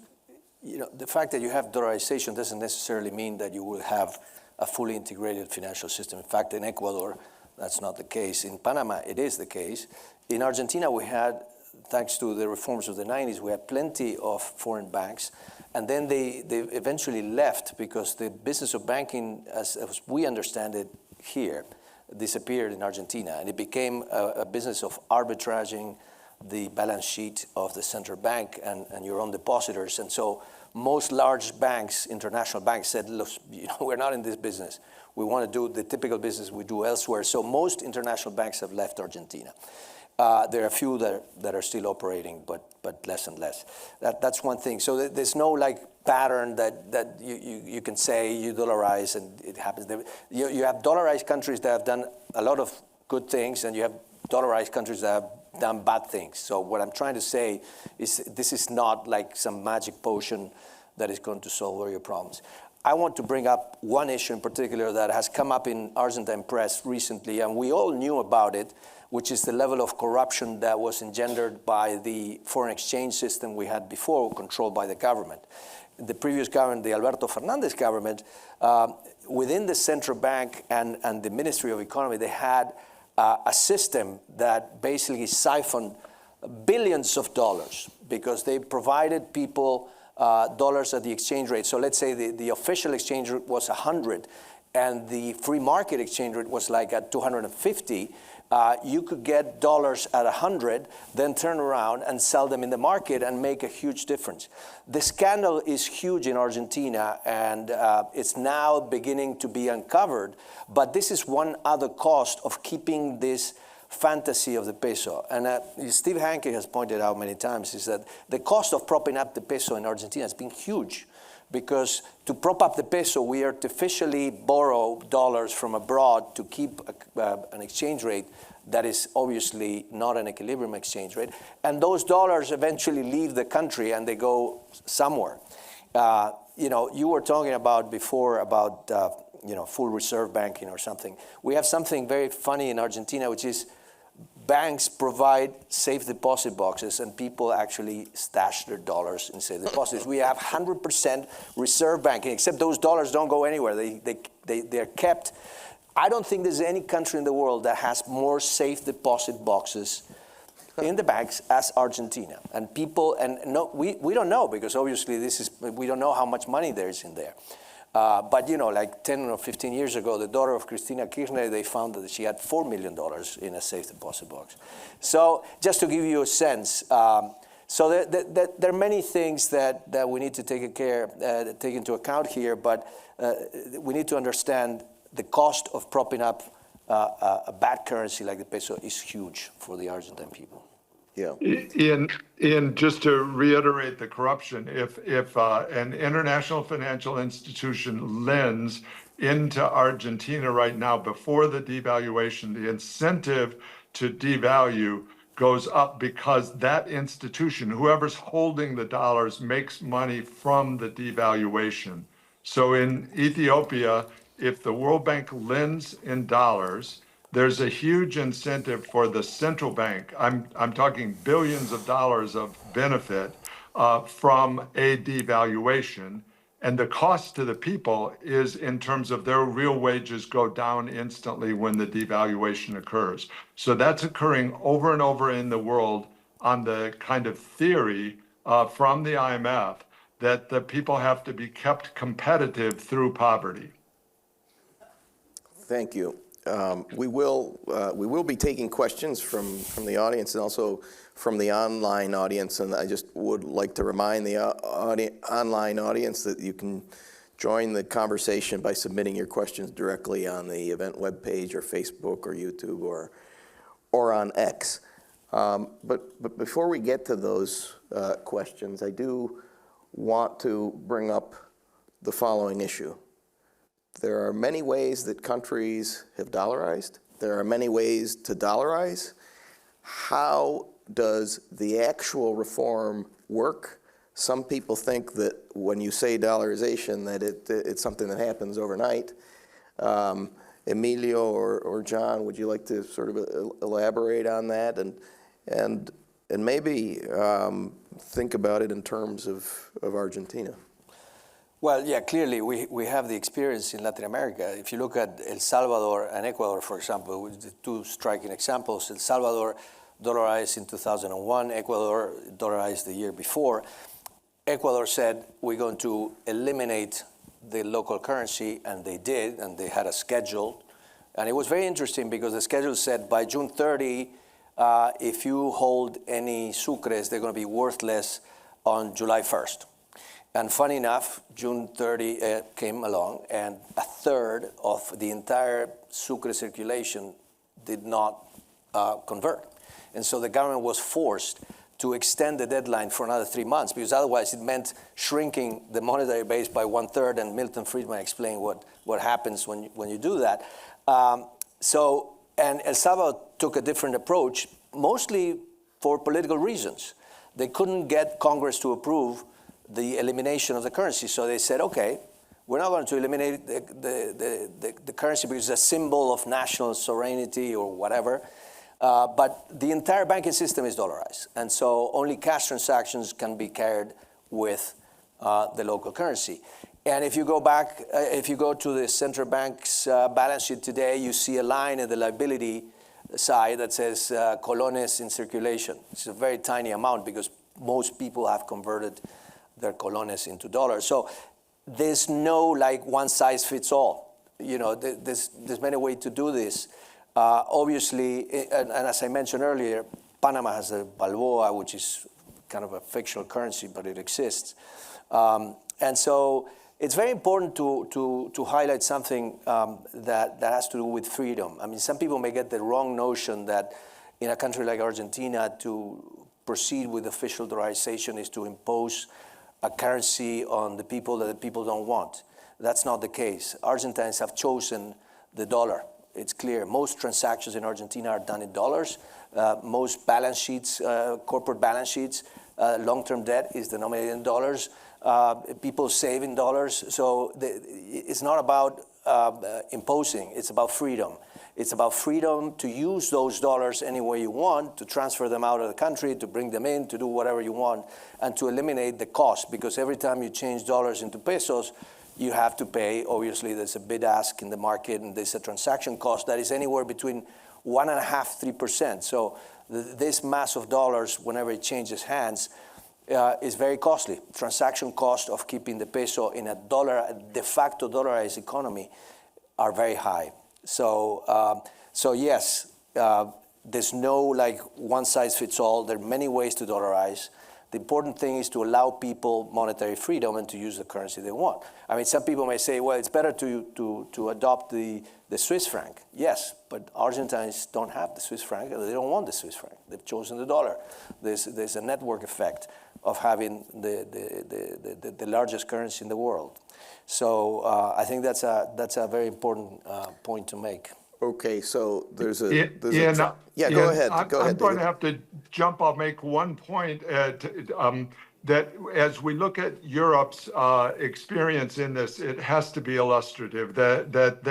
the fact that you have dollarization doesn't necessarily mean that you will have a fully integrated financial system. In fact, in Ecuador, that's not the case. In Panama, it is the case. In Argentina, we had, thanks to the reforms of the 90s, we had plenty of foreign banks. And then they eventually left because the business of banking, as we understand it here, disappeared in Argentina. And it became a business of arbitraging the balance sheet of the central bank and your own depositors. And so most large banks, international banks, said, look, we're not in this business. We want to do the typical business we do elsewhere. So most international banks have left Argentina. There are a few that are still operating, but less and less. That's one thing. So there's no pattern that you can say you dollarize and it happens. You have dollarized countries that have done a lot of good things, and you have dollarized countries that have done bad things. So what I'm trying to say is this is not like some magic potion that is going to solve all your problems. I want to bring up one issue in particular that has come up in Argentine press recently, and we all knew about it, which is the level of corruption that was engendered by the foreign exchange system we had before, controlled by the government. The previous government, the Alberto Fernandez government, within the central bank and the Ministry of Economy, they had a system that basically siphoned billions of dollars because they provided people dollars at the exchange rate. So let's say the official exchange rate was 100 and the free market exchange rate was like at 250. You could get dollars at 100, then turn around and sell them in the market and make a huge difference. The scandal is huge in Argentina, and it's now beginning to be uncovered. But this is one other cost of keeping this fantasy of the peso. And Steve Hanke has pointed out many times is that the cost of propping up the peso in Argentina has been huge. Because to prop up the peso, we artificially borrow dollars from abroad to keep an exchange rate that is obviously not an equilibrium exchange rate. And those dollars eventually leave the country and they go somewhere. You were talking about before about full reserve banking or something. We have something very funny in Argentina, which is banks provide safe deposit boxes and people actually stash their dollars in safe deposits. We have 100% reserve banking, except those dollars don't go anywhere. They're kept. I don't think there's any country in the world that has more safe deposit boxes in the banks as Argentina. And we don't know because obviously we don't know how much money there is in there. But like 10 or 15 years ago, the daughter of Cristina Kirchner, they found that she had $4 million in a safe deposit box. So just to give you a sense, so there are many things that we need to take into account here, but we need to understand the cost of propping up a bad currency like the peso is huge for the Argentine people. Yeah. Ian, just to reiterate the corruption, if an international financial institution lends into Argentina right now before the devaluation, the incentive to devalue goes up because that institution, whoever's holding the dollars, makes money from the devaluation. So in Ethiopia, if the World Bank lends in dollars, there's a huge incentive for the central bank. I'm talking billions of dollars of benefit from a devaluation. And the cost to the people is in terms of their real wages go down instantly when the devaluation occurs. So that's occurring over and over in the world on the kind of theory from the IMF that the people have to be kept competitive through poverty. Thank you. We will be taking questions from the audience and also from the online audience, and I just would like to remind the online audience that you can join the conversation by submitting your questions directly on the event webpage or Facebook or YouTube or on X. But before we get to those questions, I do want to bring up the following issue. There are many ways that countries have dollarized. There are many ways to dollarize. How does the actual reform work? Some people think that when you say dollarization, that it's something that happens overnight. Emilio or John, would you like to sort of elaborate on that and maybe think about it in terms of Argentina? Well, yeah, clearly we have the experience in Latin America. If you look at El Salvador and Ecuador, for example, which are the two striking examples, El Salvador dollarized in 2001, Ecuador dollarized the year before. Ecuador said, we're going to eliminate the local currency, and they did, and they had a schedule. And it was very interesting because the schedule said by June 30, if you hold any sucres, they're going to be worthless on July 1st. And funny enough, June 30 came along, and a third of the entire sucre circulation did not convert. And so the government was forced to extend the deadline for another 3 months, because otherwise it meant shrinking the monetary base by 1/3, and Milton Friedman explained what happens when you do that. And El Salvador took a different approach, mostly for political reasons. They couldn't get Congress to approve the elimination of the currency. So they said, okay, we're not going to eliminate the currency because it's a symbol of national sovereignty or whatever. But the entire banking system is dollarized. And so only cash transactions can be carried with the local currency. And if you go back, if you go to the central bank's balance sheet today, you see a line in the liability side that says colones in circulation. It's a very tiny amount because most people have converted their colones into dollars. So there's no like one size fits all. You know, there's many ways to do this. Obviously, and as I mentioned earlier, Panama has a Balboa, which is kind of a fictional currency, but it exists. And so it's very important to highlight something that has to do with freedom. I mean, some people may get the wrong notion that in a country like Argentina, to proceed with official dollarization is to impose a currency on the people that the people don't want. That's not the case. Argentines have chosen the dollar. It's clear. Most transactions in Argentina are done in dollars. Most balance sheets, corporate balance sheets, long-term debt is denominated in dollars. People save in dollars. So it's not about imposing. It's about freedom. It's about freedom to use those dollars any way you want, to transfer them out of the country, to bring them in, to do whatever you want, and to eliminate the cost. Because every time you change dollars into pesos, you have to pay. Obviously, there's a bid-ask in the market, and there's a transaction cost that is anywhere between 1.5% to 3%. So this mass of dollars, whenever it changes hands, is very costly. Transaction cost of keeping the peso in a de facto dollarized economy are very high. So yes, there's no like one size fits all. There are many ways to dollarize. The important thing is to allow people monetary freedom and to use the currency they want. I mean, some people may say, well, it's better to adopt the Swiss franc. Yes, but Argentines don't have the Swiss franc. They don't want the Swiss franc. They've chosen the dollar. There's a network effect of having the largest currency in the world. So I think that's a very important point to make. Okay, so there's a Ian, go ahead. Go ahead, I'm going David. to have to jump. I'll make one point that as we look at Europe's experience in this, it has to be illustrative. That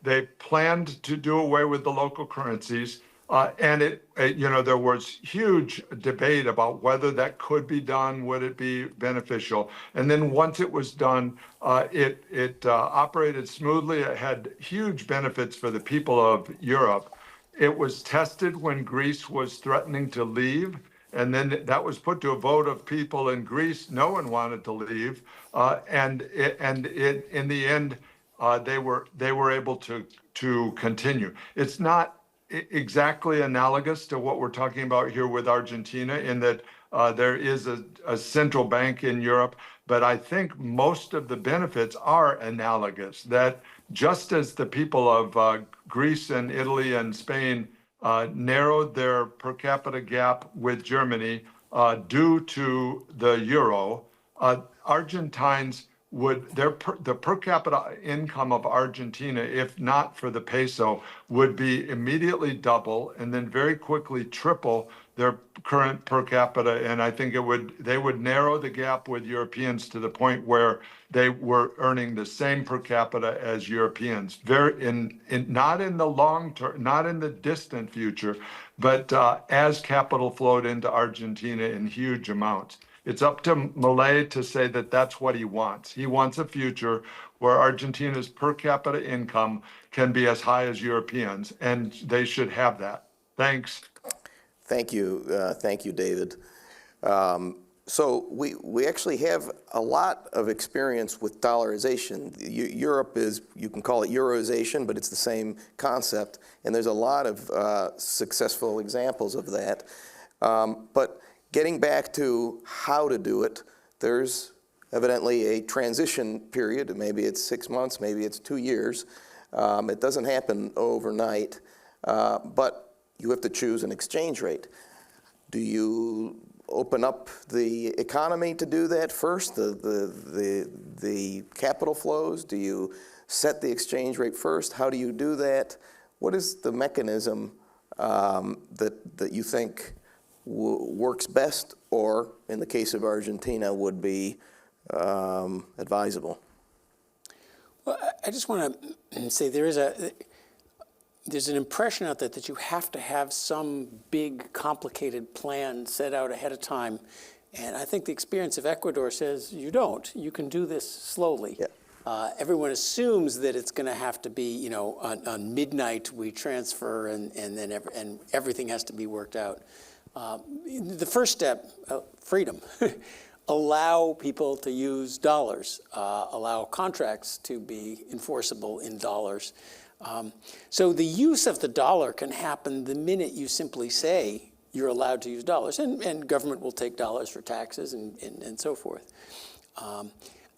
they planned to do away with the local currencies, and there was huge debate about whether that could be done. Would it be beneficial? And then once it was done, it operated smoothly. It had huge benefits for the people of Europe. It was tested when Greece was threatening to leave, and then that was put to a vote of people in Greece. No one wanted to leave, and in the end, they were able to continue. It's not exactly analogous to what we're talking about here with Argentina, in that there is a central bank in Europe, but I think most of the benefits are analogous. That just as the people of Greece and Italy and Spain narrowed their per capita gap with Germany due to the euro, Argentines the per capita income of Argentina, if not for the peso, would be immediately double and then very quickly triple their current per capita. And I think they would narrow the gap with Europeans to the point where they were earning the same per capita as Europeans. Not in the long term, not in the distant future, but as capital flowed into Argentina in huge amounts. It's up to Milei to say that that's what he wants. He wants a future where Argentina's per capita income can be as high as Europeans, and they should have that. Thanks. Thank you, David. So we actually have a lot of experience with dollarization. Europe is, you can call it Eurozation, but it's the same concept, and there's a lot of successful examples of that. But getting back to how to do it, there's evidently a transition period. Maybe it's 6 months, maybe it's 2 years. It doesn't happen overnight, but you have to choose an exchange rate. Do you open up the economy to do that first, the capital flows? Do you set the exchange rate first? How do you do that? What is the mechanism that you think works best, or in the case of Argentina, would be advisable? Well, I just want to say there's an impression out there that you have to have some big, complicated plan set out ahead of time. And I think the experience of Ecuador says you don't. You can do this slowly. Yeah. Everyone assumes that it's going to have to be, on midnight we transfer and then everything has to be worked out. The first step, freedom. Allow people to use dollars. Allow contracts to be enforceable in dollars. So the use of the dollar can happen the minute you simply say you're allowed to use dollars, and government will take dollars for taxes and so forth.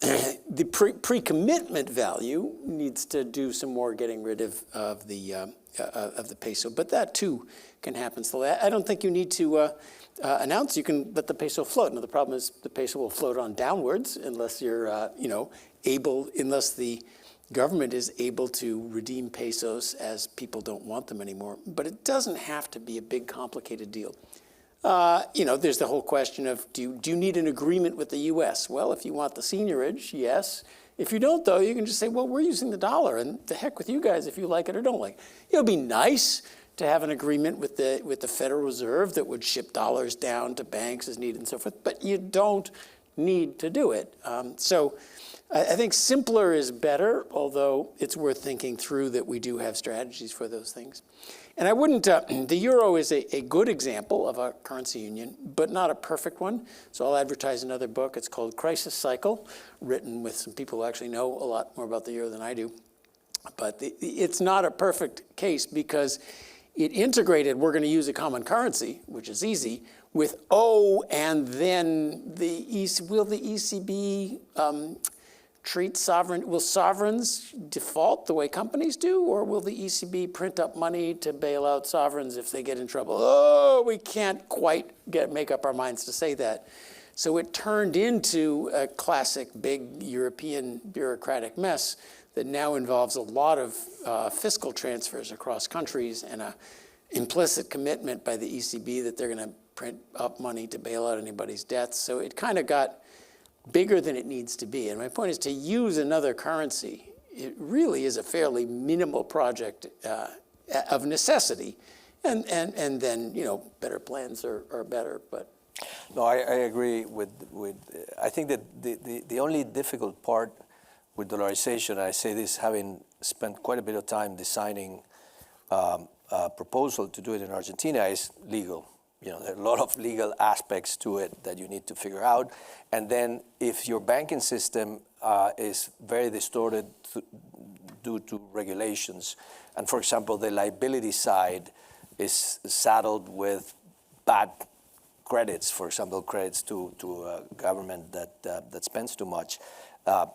The pre-commitment value needs to do some more getting rid of the peso, but that too can happen slowly. I don't think you need to announce you can let the peso float. Now the problem is the peso will float on downwards unless you're unless the government is able to redeem pesos as people don't want them anymore. But it doesn't have to be a big, complicated deal. There's the whole question of do you need an agreement with the U.S.? Well, if you want the seigniorage, yes. If you don't, though, you can just say, well, we're using the dollar, and the heck with you guys if you like it or don't like it. It would be nice to have an agreement with the Federal Reserve that would ship dollars down to banks as needed and so forth, but you don't need to do it. So I think simpler is better, although it's worth thinking through that we do have strategies for those things. And I wouldn't, the euro is a good example of a currency union, but not a perfect one. So I'll advertise another book. It's called Crisis Cycle, written with some people who actually know a lot more about the euro than I do. But it's not a perfect case because it integrated, we're going to use a common currency, which is easy, with O, and then will the ECB treat will sovereigns default the way companies do, or will the ECB print up money to bail out sovereigns if they get in trouble? Oh, we can't quite make up our minds to say that. So it turned into a classic big European bureaucratic mess that now involves a lot of fiscal transfers across countries and an implicit commitment by the ECB that they're going to print up money to bail out anybody's debts. So it kind of got bigger than it needs to be. And my point is, to use another currency, it really is a fairly minimal project of necessity. And then, better plans are better. But no, I agree with I think that the only difficult part with dollarization, I say this having spent quite a bit of time designing a proposal to do it in Argentina, is legal. There are a lot of legal aspects to it that you need to figure out. And then if your banking system is very distorted due to regulations, and for example, the liability side is saddled with bad credits, for example, credits to a government that spends too much,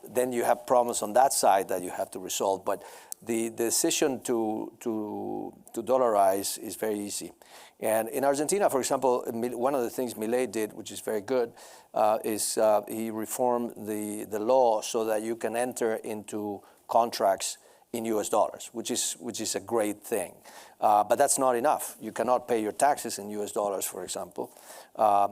then you have problems on that side that you have to resolve. But the decision to dollarize is very easy. And in Argentina, for example, one of the things Milei did, which is very good, is he reformed the law so that you can enter into contracts in US dollars, which is a great thing. But that's not enough. You cannot pay your taxes in US dollars, for example,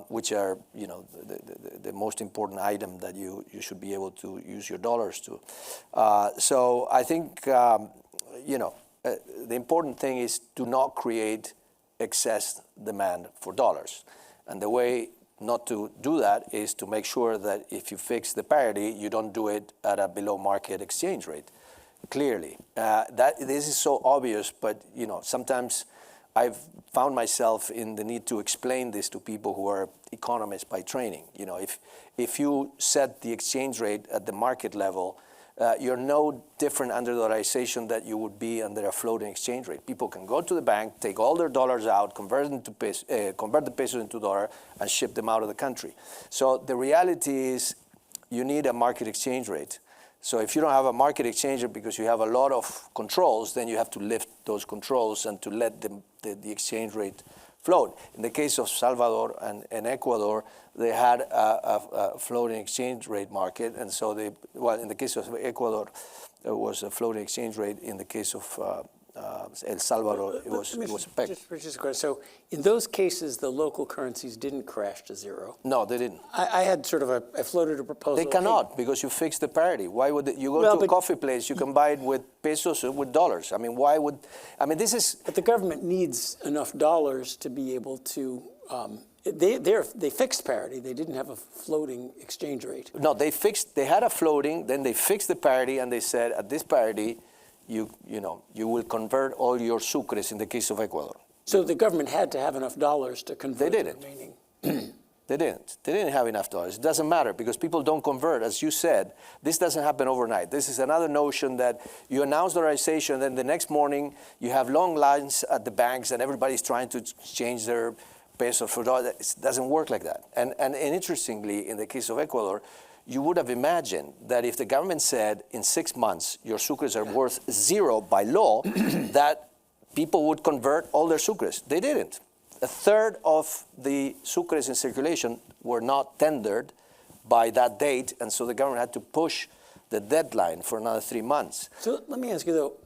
which are the most important item that you should be able to use your dollars to. So I think the important thing is to not create excess demand for dollars. And the way not to do that is to make sure that if you fix the parity, you don't do it at a below market exchange rate. Clearly, this is so obvious, but sometimes I've found myself in the need to explain this to people who are economists by training. If you set the exchange rate at the market level, you're no different under dollarization than you would be under a floating exchange rate. People can go to the bank, take all their dollars out, convert the pesos into dollar, and ship them out of the country. So the reality is, you need a market exchange rate. So if you don't have a market exchange rate because you have a lot of controls, then you have to lift those controls and to let the exchange rate float. In the case of Salvador and Ecuador, they had a floating exchange rate market, and so in the case of Ecuador, there was a floating exchange rate. In the case of El Salvador, it was a peg. Just a question. So in those cases, the local currencies didn't crash to zero. No, they didn't. I had I floated a proposal. They cannot, because you fixed the parity. Why would you go to a coffee place? You can buy it with pesos or with dollars. This is. But the government needs enough dollars to be able to. They fixed parity. They didn't have a floating exchange rate. No, they had a floating. Then they fixed the parity, and they said at this parity, you will convert all your sucres in the case of Ecuador. So the government had to have enough dollars to convert the remaining. They didn't. They didn't have enough dollars. It doesn't matter because people don't convert. As you said, this doesn't happen overnight. This is another notion that you announce dollarization, then the next morning you have long lines at the banks and everybody's trying to change their pesos for dollars. It doesn't work like that. And interestingly, in the case of Ecuador, you would have imagined that if the government said in 6 months your sucres are worth zero by law, that people would convert all their sucres. They didn't. A third of the sucres in circulation were not tendered by that date, and so the government had to push the deadline for another 3 months. So let me ask you though,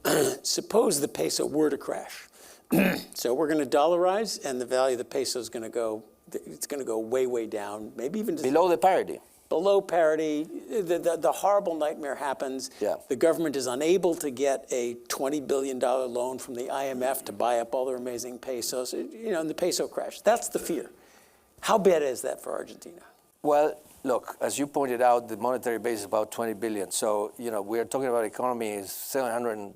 suppose the peso were to crash. So we're going to dollarize, and the value of the peso is going to go, it's going to go way, way down, maybe even below the parity. Below parity, the horrible nightmare happens. Yeah. The government is unable to get a $20 billion loan from the IMF to buy up all their amazing pesos, and the peso crash. That's the fear. How bad is that for Argentina? Well, look, as you pointed out, the monetary base is about 20 billion. So, we are talking about economy is $750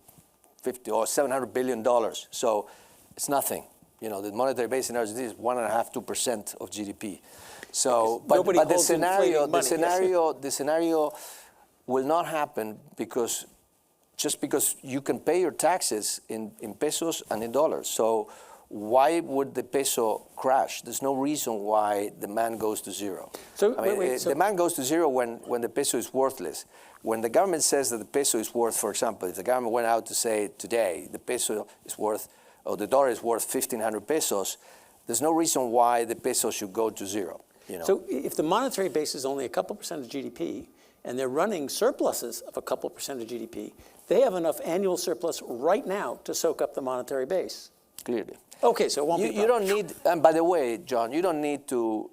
or $700 billion. So it's nothing. The monetary base in Argentina is 1.5–2% of GDP. So, but the scenario will not happen because you can pay your taxes in pesos and in dollars. So why would the peso crash? There's no reason why demand goes to zero. So, I mean, demand goes to zero when the peso is worthless. When the government says that the peso is worth, for example, if the government went out to say today the peso is worth, or the dollar is worth 1,500 pesos, there's no reason why the peso should go to zero. You know? So if the monetary base is only a couple percent of GDP, and they're running surpluses of a couple percent of GDP, they have enough annual surplus right now to soak up the monetary base. Clearly. Okay, so it won't be. You don't need, and by the way, John, you don't need to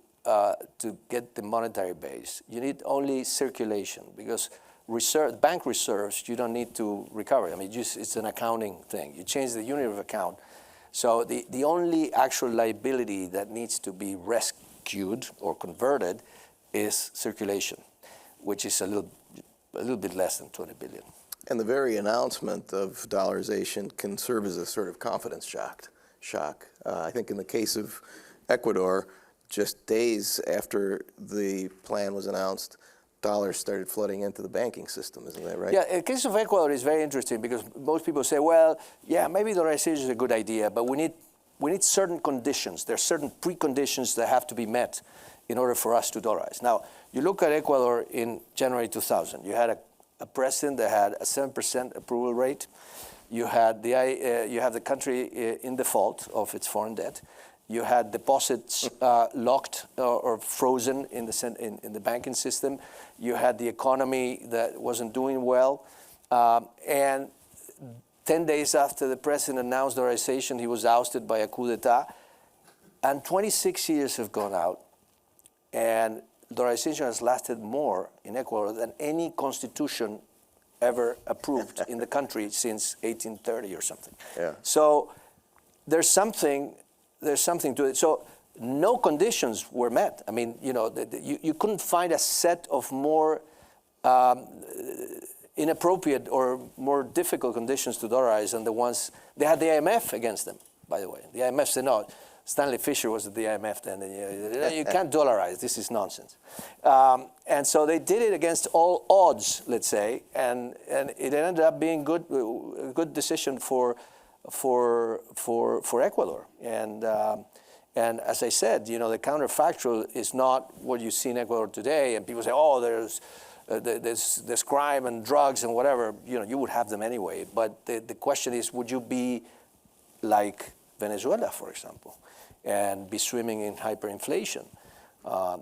get the monetary base. You need only circulation, because bank reserves, you don't need to recover. I mean, it's an accounting thing. You change the unit of account. So the only actual liability that needs to be rescued or converted is circulation, which is a little bit less than 20 billion. And the very announcement of dollarization can serve as a sort of confidence shock. I think in the case of Ecuador, just days after the plan was announced, dollars started flooding into the banking system. Isn't that right? Yeah, the case of Ecuador is very interesting because most people say, well, yeah, maybe dollarization is a good idea, but we need certain conditions. There are certain preconditions that have to be met in order for us to dollarize. Now, you look at Ecuador in January 2000. You had a president that had a 7% approval rate. You had you have the country in default of its foreign debt. You had deposits locked or frozen in the banking system. You had the economy that wasn't doing well. And 10 days after the president announced dollarization, he was ousted by a coup d'etat. And 26 years have gone out. And dollarization has lasted more in Ecuador than any constitution ever approved in the country since 1830 or something. Yeah. So there's something to it. So no conditions were met. I mean, you know, you couldn't find a set of more inappropriate or more difficult conditions to dollarize than the ones. They had the IMF against them, by the way. The IMF said, no, Stanley Fischer was at the IMF then. You can't dollarize. This is nonsense. And so they did it against all odds, let's say, and it ended up being a good decision for Ecuador. And as I said, you know, the counterfactual is not what you see in Ecuador today. And people say, oh, there's crime and drugs and whatever. You know, you would have them anyway. But the question is, would you be like Venezuela, for example, and be swimming in hyperinflation?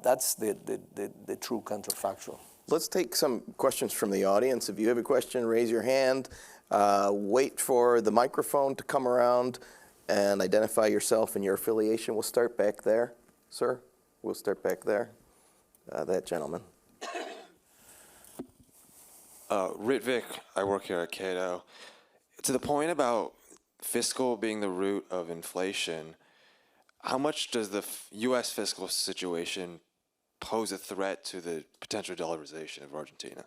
That's the true counterfactual. Let's take some questions from the audience. If you have a question, raise your hand. Wait for the microphone to come around and identify yourself and your affiliation. We'll start back there, sir. We'll start back there. That gentleman. Ritvik, I work here at Cato. To the point about fiscal being the root of inflation, how much does the U.S. fiscal situation pose a threat to the potential dollarization of Argentina?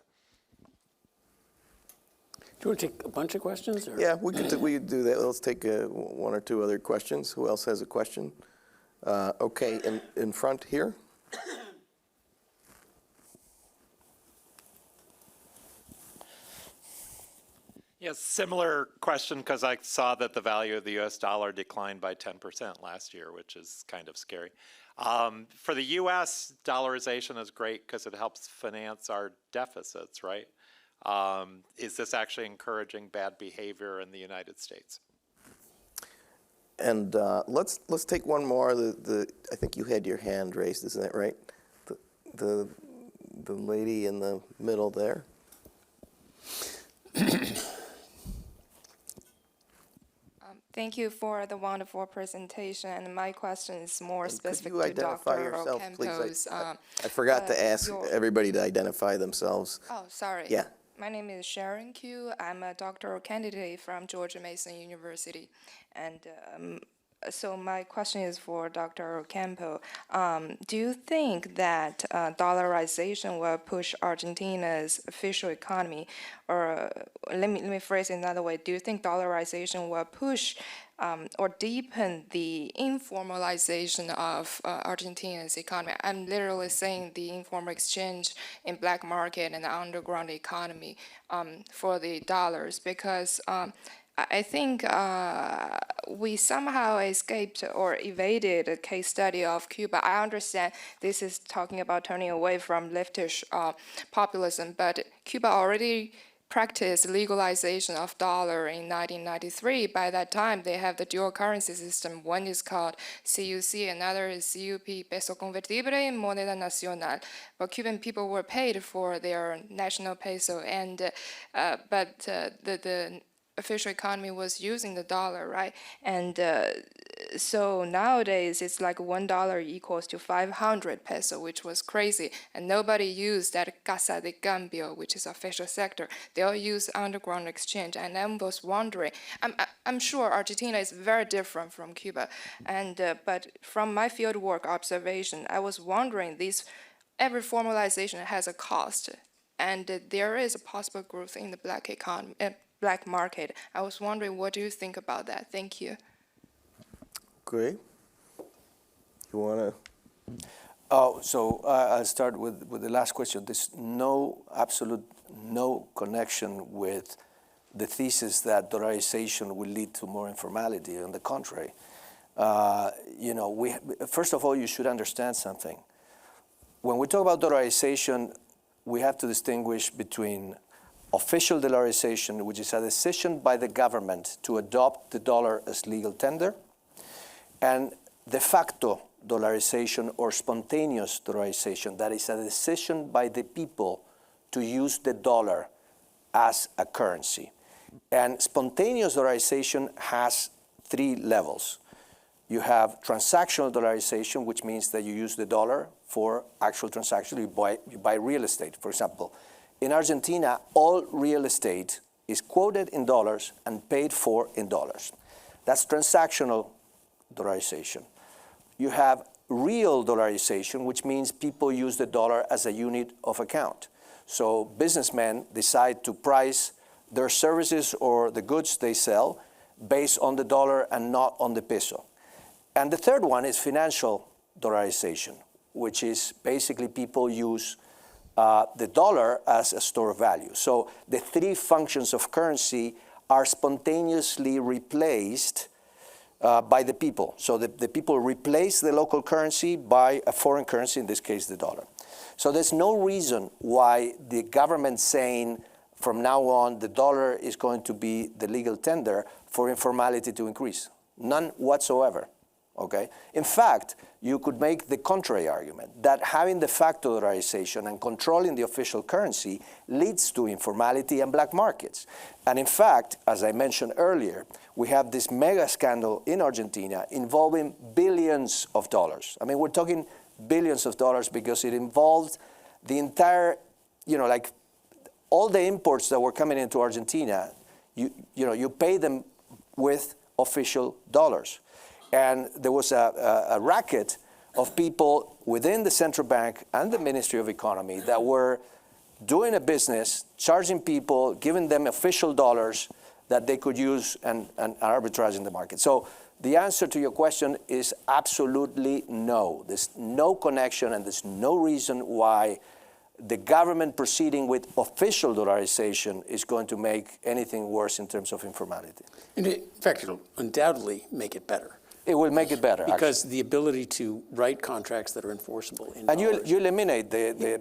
Do you want to take a bunch of questions? Or? Yeah, we could do that. Let's take one or two other questions. Who else has a question? Okay, in front here. Yes, similar question, because I saw that the value of the U.S. dollar declined by 10% last year, which is kind of scary. For the U.S., dollarization is great because it helps finance our deficits, right? Is this actually encouraging bad behavior in the United States? And let's take one more. I think you had your hand raised, isn't that right? The lady in the middle there. Thank you for the wonderful presentation. And my question is more specific to Dr. Ocampo's. I forgot to ask everybody to identify themselves. Oh, sorry. Yeah. My name is Sharon Q. I'm a doctoral candidate from George Mason University. And so my question is for Dr. Ocampo. Do you think that dollarization will push Argentina's official economy, or let me phrase it another way? Do you think dollarization will push or deepen the informalization of Argentina's economy? I'm literally saying the informal exchange in black market and the underground economy for the dollars, because I think we somehow escaped or evaded a case study of Cuba. I understand this is talking about turning away from leftish populism, but Cuba already practiced legalization of dollar in 1993. By that time, they have the dual currency system. One is called CUC, another is CUP, peso convertible en moneda nacional. But Cuban people were paid for their national peso, and but the official economy was using the dollar, right? And so nowadays it's like $1 equals to 500 peso, which was crazy. And nobody used that casa de cambio, which is official sector. They all use underground exchange. And I was wondering, I'm sure Argentina is very different from Cuba. And but from my fieldwork observation, I was wondering, every formalization has a cost, and there is a possible growth in the black economy. Black market. I was wondering, what do you think about that? Thank you. Great. You want to? Oh, so I'll start with the last question. There's absolute no connection with the thesis that dollarization will lead to more informality. On the contrary, first of all, you should understand something. When we talk about dollarization, we have to distinguish between official dollarization, which is a decision by the government to adopt the dollar as legal tender, and de facto dollarization or spontaneous dollarization, that is a decision by the people to use the dollar as a currency. And spontaneous dollarization has 3 levels. You have transactional dollarization, which means that you use the dollar for actual transaction. You buy real estate, for example. In Argentina, all real estate is quoted in dollars and paid for in dollars. That's transactional dollarization. You have real dollarization, which means people use the dollar as a unit of account. So businessmen decide to price their services or the goods they sell based on the dollar and not on the peso. And the third one is financial dollarization, which is basically people use the dollar as a store of value. So the 3 functions of currency are spontaneously replaced by the people. So the people replace the local currency by a foreign currency, in this case the dollar. So there's no reason why the government saying from now on the dollar is going to be the legal tender for informality to increase. None whatsoever. Okay? In fact, you could make the contrary argument that having de facto dollarization and controlling the official currency leads to informality and black markets. And in fact, as I mentioned earlier, we have this mega scandal in Argentina involving billions of dollars. I mean, we're talking billions of dollars because it involved the entire, like all the imports that were coming into Argentina, you pay them with official dollars. And there was a racket of people within the central bank and the Ministry of Economy that were doing a business, charging people, giving them official dollars that they could use and arbitrage in the market. So the answer to your question is absolutely no. There's no connection and there's no reason why the government proceeding with official dollarization is going to make anything worse in terms of informality. In fact, it'll undoubtedly make it better. It will make it better, because the ability to write contracts that are enforceable in and dollars. you eliminate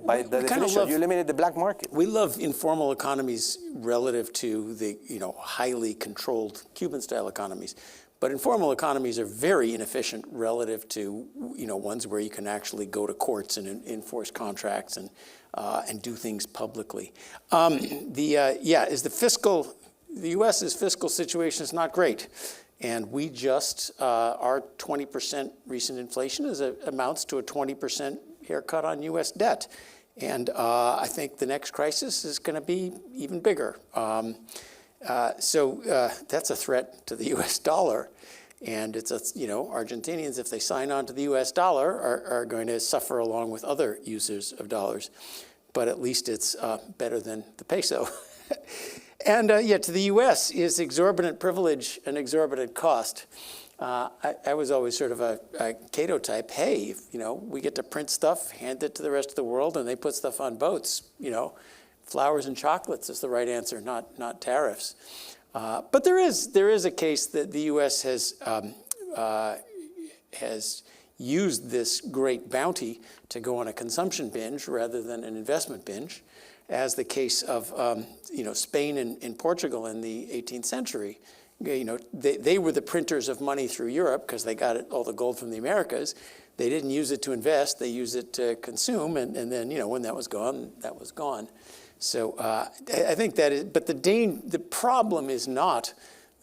by the definition, you eliminate the black market. We love informal economies relative to the highly controlled Cuban-style economies, but informal economies are very inefficient relative to ones where you can actually go to courts and enforce contracts and do things publicly. The U.S.'s fiscal situation is not great. And we just, our 20% recent inflation amounts to a 20% haircut on U.S. debt. And I think the next crisis is going to be even bigger. So that's a threat to the U.S. dollar. And it's Argentinians, if they sign on to the U.S. dollar, are going to suffer along with other users of dollars. But at least it's better than the peso. And to the U.S. is exorbitant privilege and exorbitant cost. I was always sort of a Cato type. Hey, we get to print stuff, hand it to the rest of the world, and they put stuff on boats. Flowers and chocolates is the right answer, not tariffs. But there is a case that the U.S. has used this great bounty to go on a consumption binge rather than an investment binge, as the case of Spain and Portugal in the 18th century. They were the printers of money through Europe because they got all the gold from the Americas. They didn't use it to invest; they used it to consume, and then when that was gone, that was gone. So I think that is. But the problem is not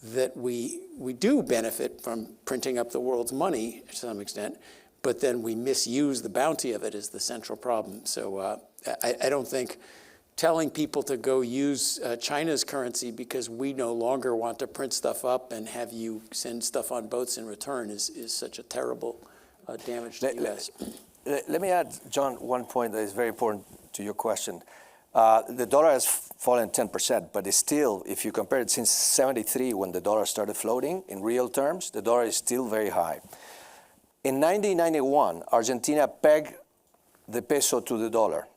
that we do benefit from printing up the world's money to some extent, but then we misuse the bounty of it is the central problem. So I don't think telling people to go use China's currency because we no longer want to print stuff up and have you send stuff on boats in return is such a terrible damage to the U.S. Let me add, John, one point that is very important to your question. The dollar has fallen 10%, but it's still, if you compare it since 73 when the dollar started floating, in real terms, the dollar is still very high. In 1991, Argentina pegged the peso to the dollar.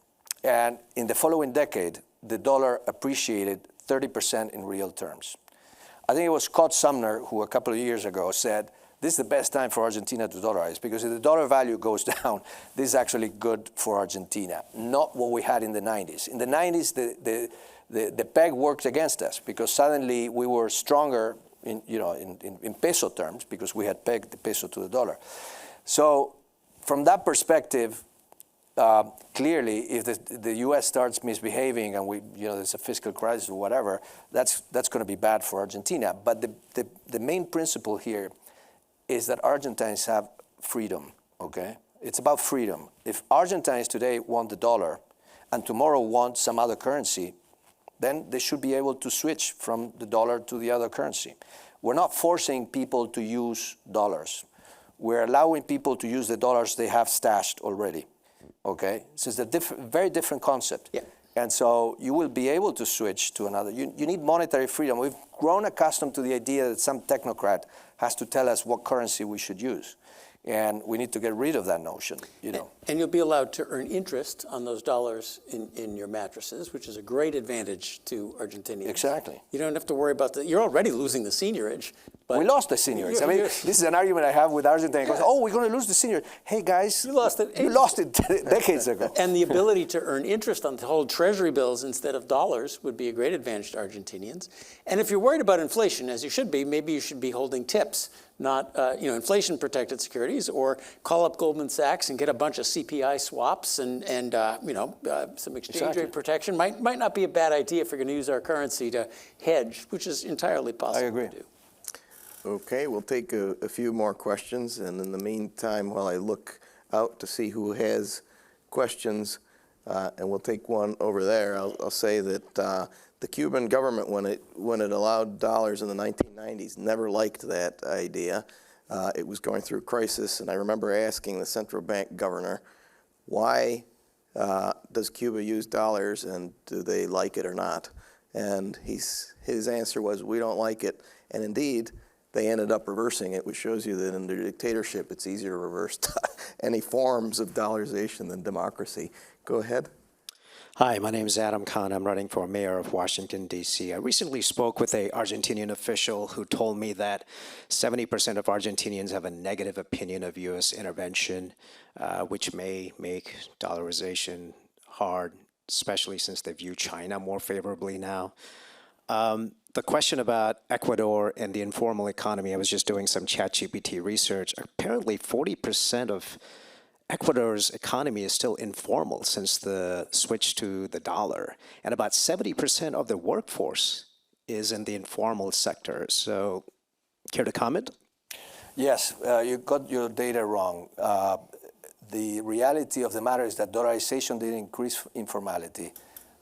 And in the following decade, the dollar appreciated 30% in real terms. I think it was Scott Sumner who a couple of years ago said, this is the best time for Argentina to dollarize because if the dollar value goes down, this is actually good for Argentina, not what we had in the 90s. In the 90s, the peg worked against us because suddenly we were stronger in peso terms because we had pegged the peso to the dollar. So from that perspective, clearly, if the U.S. starts misbehaving and there's a fiscal crisis or whatever, that's going to be bad for Argentina. But the main principle here is that Argentines have freedom, okay? It's about freedom. If Argentines today want the dollar and tomorrow want some other currency, then they should be able to switch from the dollar to the other currency. We're not forcing people to use dollars. We're allowing people to use the dollars they have stashed already, okay? So it's a very different concept. Yeah. And so you will be able to switch to another. You need monetary freedom. We've grown accustomed to the idea that some technocrat has to tell us what currency we should use. And we need to get rid of that notion, And you'll be allowed to earn interest on those dollars in your mattresses, which is a great advantage to Argentinians. Exactly. You don't have to worry about you're already losing the seniorage. But we lost the seniorage. I mean, this is an argument I have with Argentina. Goes, we're going to lose the seniorage. Hey, guys, you lost it. You lost it decades ago. And the ability to earn interest on to hold treasury bills instead of dollars would be a great advantage to Argentinians. And if you're worried about inflation, as you should be, maybe you should be holding tips, not inflation-protected securities, or call up Goldman Sachs and get a bunch of CPI swaps and some exchange rate protection. Might not be a bad idea if we're going to use our currency to hedge, which is entirely possible. I agree. To do. Okay, we'll take a few more questions, and in the meantime, while I look out to see who has questions, and we'll take one over there, I'll say that the Cuban government, when it allowed dollars in the 1990s, never liked that idea. It was going through a crisis, and I remember asking the central bank governor, why does Cuba use dollars, and do they like it or not? And his answer was, we don't like it, and indeed, they ended up reversing it, which shows you that under dictatorship, it's easier to reverse any forms of dollarization than democracy. Go ahead. Hi, my name is Adam Khan. I'm running for mayor of Washington, D.C. I recently spoke with an Argentinian official who told me that 70% of Argentinians have a negative opinion of U.S. intervention, which may make dollarization hard, especially since they view China more favorably now. The question about Ecuador and the informal economy, I was just doing some ChatGPT research. Apparently 40% of Ecuador's economy is still informal since the switch to the dollar. And about 70% of the workforce is in the informal sector. So, care to comment? Yes, you got your data wrong. The reality of the matter is that dollarization didn't increase informality.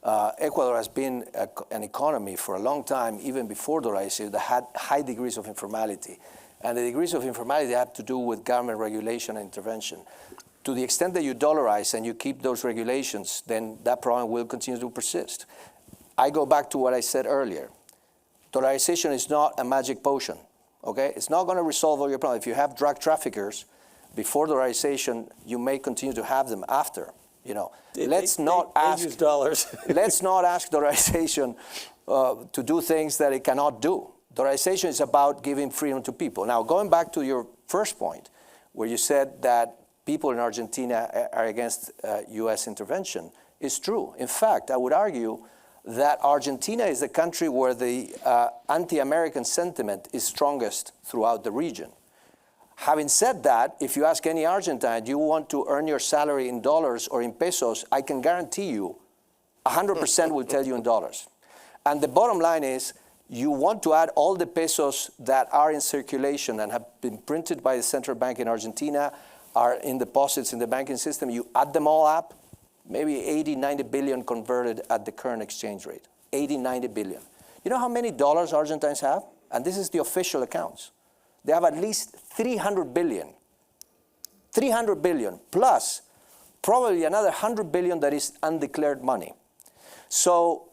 Ecuador has been an economy for a long time, even before dollarization, that had high degrees of informality. And the degrees of informality have to do with government regulation and intervention. To the extent that you dollarize and you keep those regulations, then that problem will continue to persist. I go back to what I said earlier. Dollarization is not a magic potion, okay? It's not going to resolve all your problems. If you have drug traffickers before dollarization, you may continue to have them after. Let's not ask use dollars. Let's not ask dollarization to do things that it cannot do. Dollarization is about giving freedom to people. Now, going back to your first point, where you said that people in Argentina are against U.S. intervention, is true. In fact, I would argue that Argentina is the country where the anti-American sentiment is strongest throughout the region. Having said that, if you ask any Argentine, do you want to earn your salary in dollars or in pesos, I can guarantee you 100% will tell you in dollars. And the bottom line is, you want to add all the pesos that are in circulation and have been printed by the central bank in Argentina, are in deposits in the banking system, you add them all up, maybe 80, 90 billion converted at the current exchange rate. 80, 90 billion. You know how many dollars Argentines have? And this is the official accounts. They have at least 300 billion. 300 billion, plus probably another 100 billion that is undeclared money. So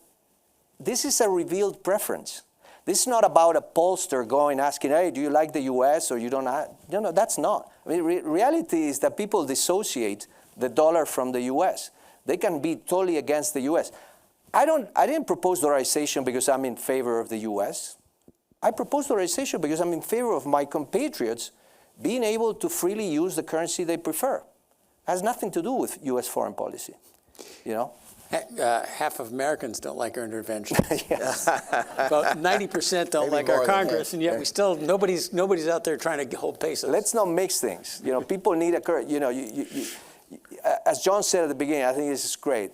this is a revealed preference. This is not about a pollster going asking, hey, do you like the US or you don't? No, that's not. I mean, reality is that people dissociate the dollar from the US. They can be totally against the US. I didn't propose dollarization because I'm in favor of the US. I propose dollarization because I'm in favor of my compatriots being able to freely use the currency they prefer. It has nothing to do with US foreign policy, you know? Half of Americans don't like our intervention. About 90% don't like our Congress, and yet we still, nobody's out there trying to hold pesos. Let's not mix things. You know, people need a currency. You know, as John said at the beginning, I think this is great.